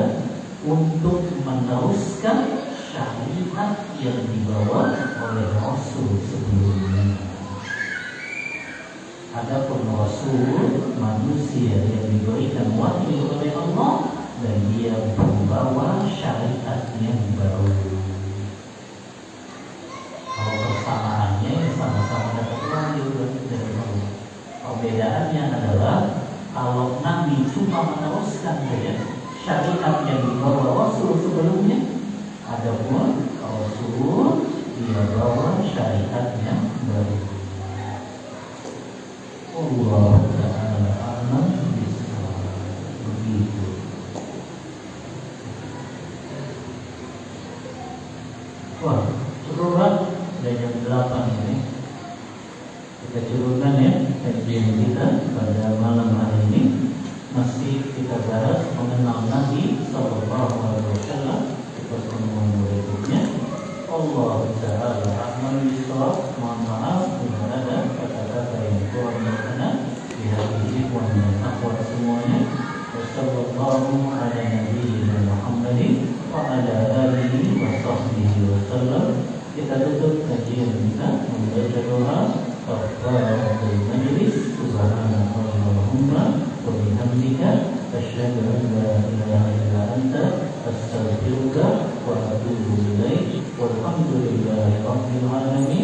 untuk meneruskan syariat yang dibawa oleh Rasul sebelumnya. Adapun Rasul manusia yang diberikan wahyu oleh Allah dan dia membawa syariat yang baru. Kalau persamaannya sama-sama dapat wahyu dari Allah. Perbedaannya adalah kalau Nabi cuma meneruskan saja syariat yang dibawa Rasul sebelumnya, adapun Rasul dia bawa syariat yang baru. Allah Ta'ala alam begitu. Wah, surat dan jam 8 ini kita curugkan ya kajian kita pada malam hari ini. Masih kita bahas mengenal Nabi Sallallahu Alaihi Wasallam. Pertemuan berikutnya, Allah Ta'ala rahman bisawab. Mohon maaf bila ada kata-kata yang kurang berkenan di hati ikhwan dan akhwat semuanya. Wassallallahu ala nabiyyina Muhammadin wa ala alihi wa sahbihi wasallam. Kita tutup kajian kita membaca doa kafaratul majlis. Subhanallahumma wa bihamdika asyhadu an la ilaha illa anta astaghfiruka wa atubu ilaik. Walhamdulillahi rabbil alamin.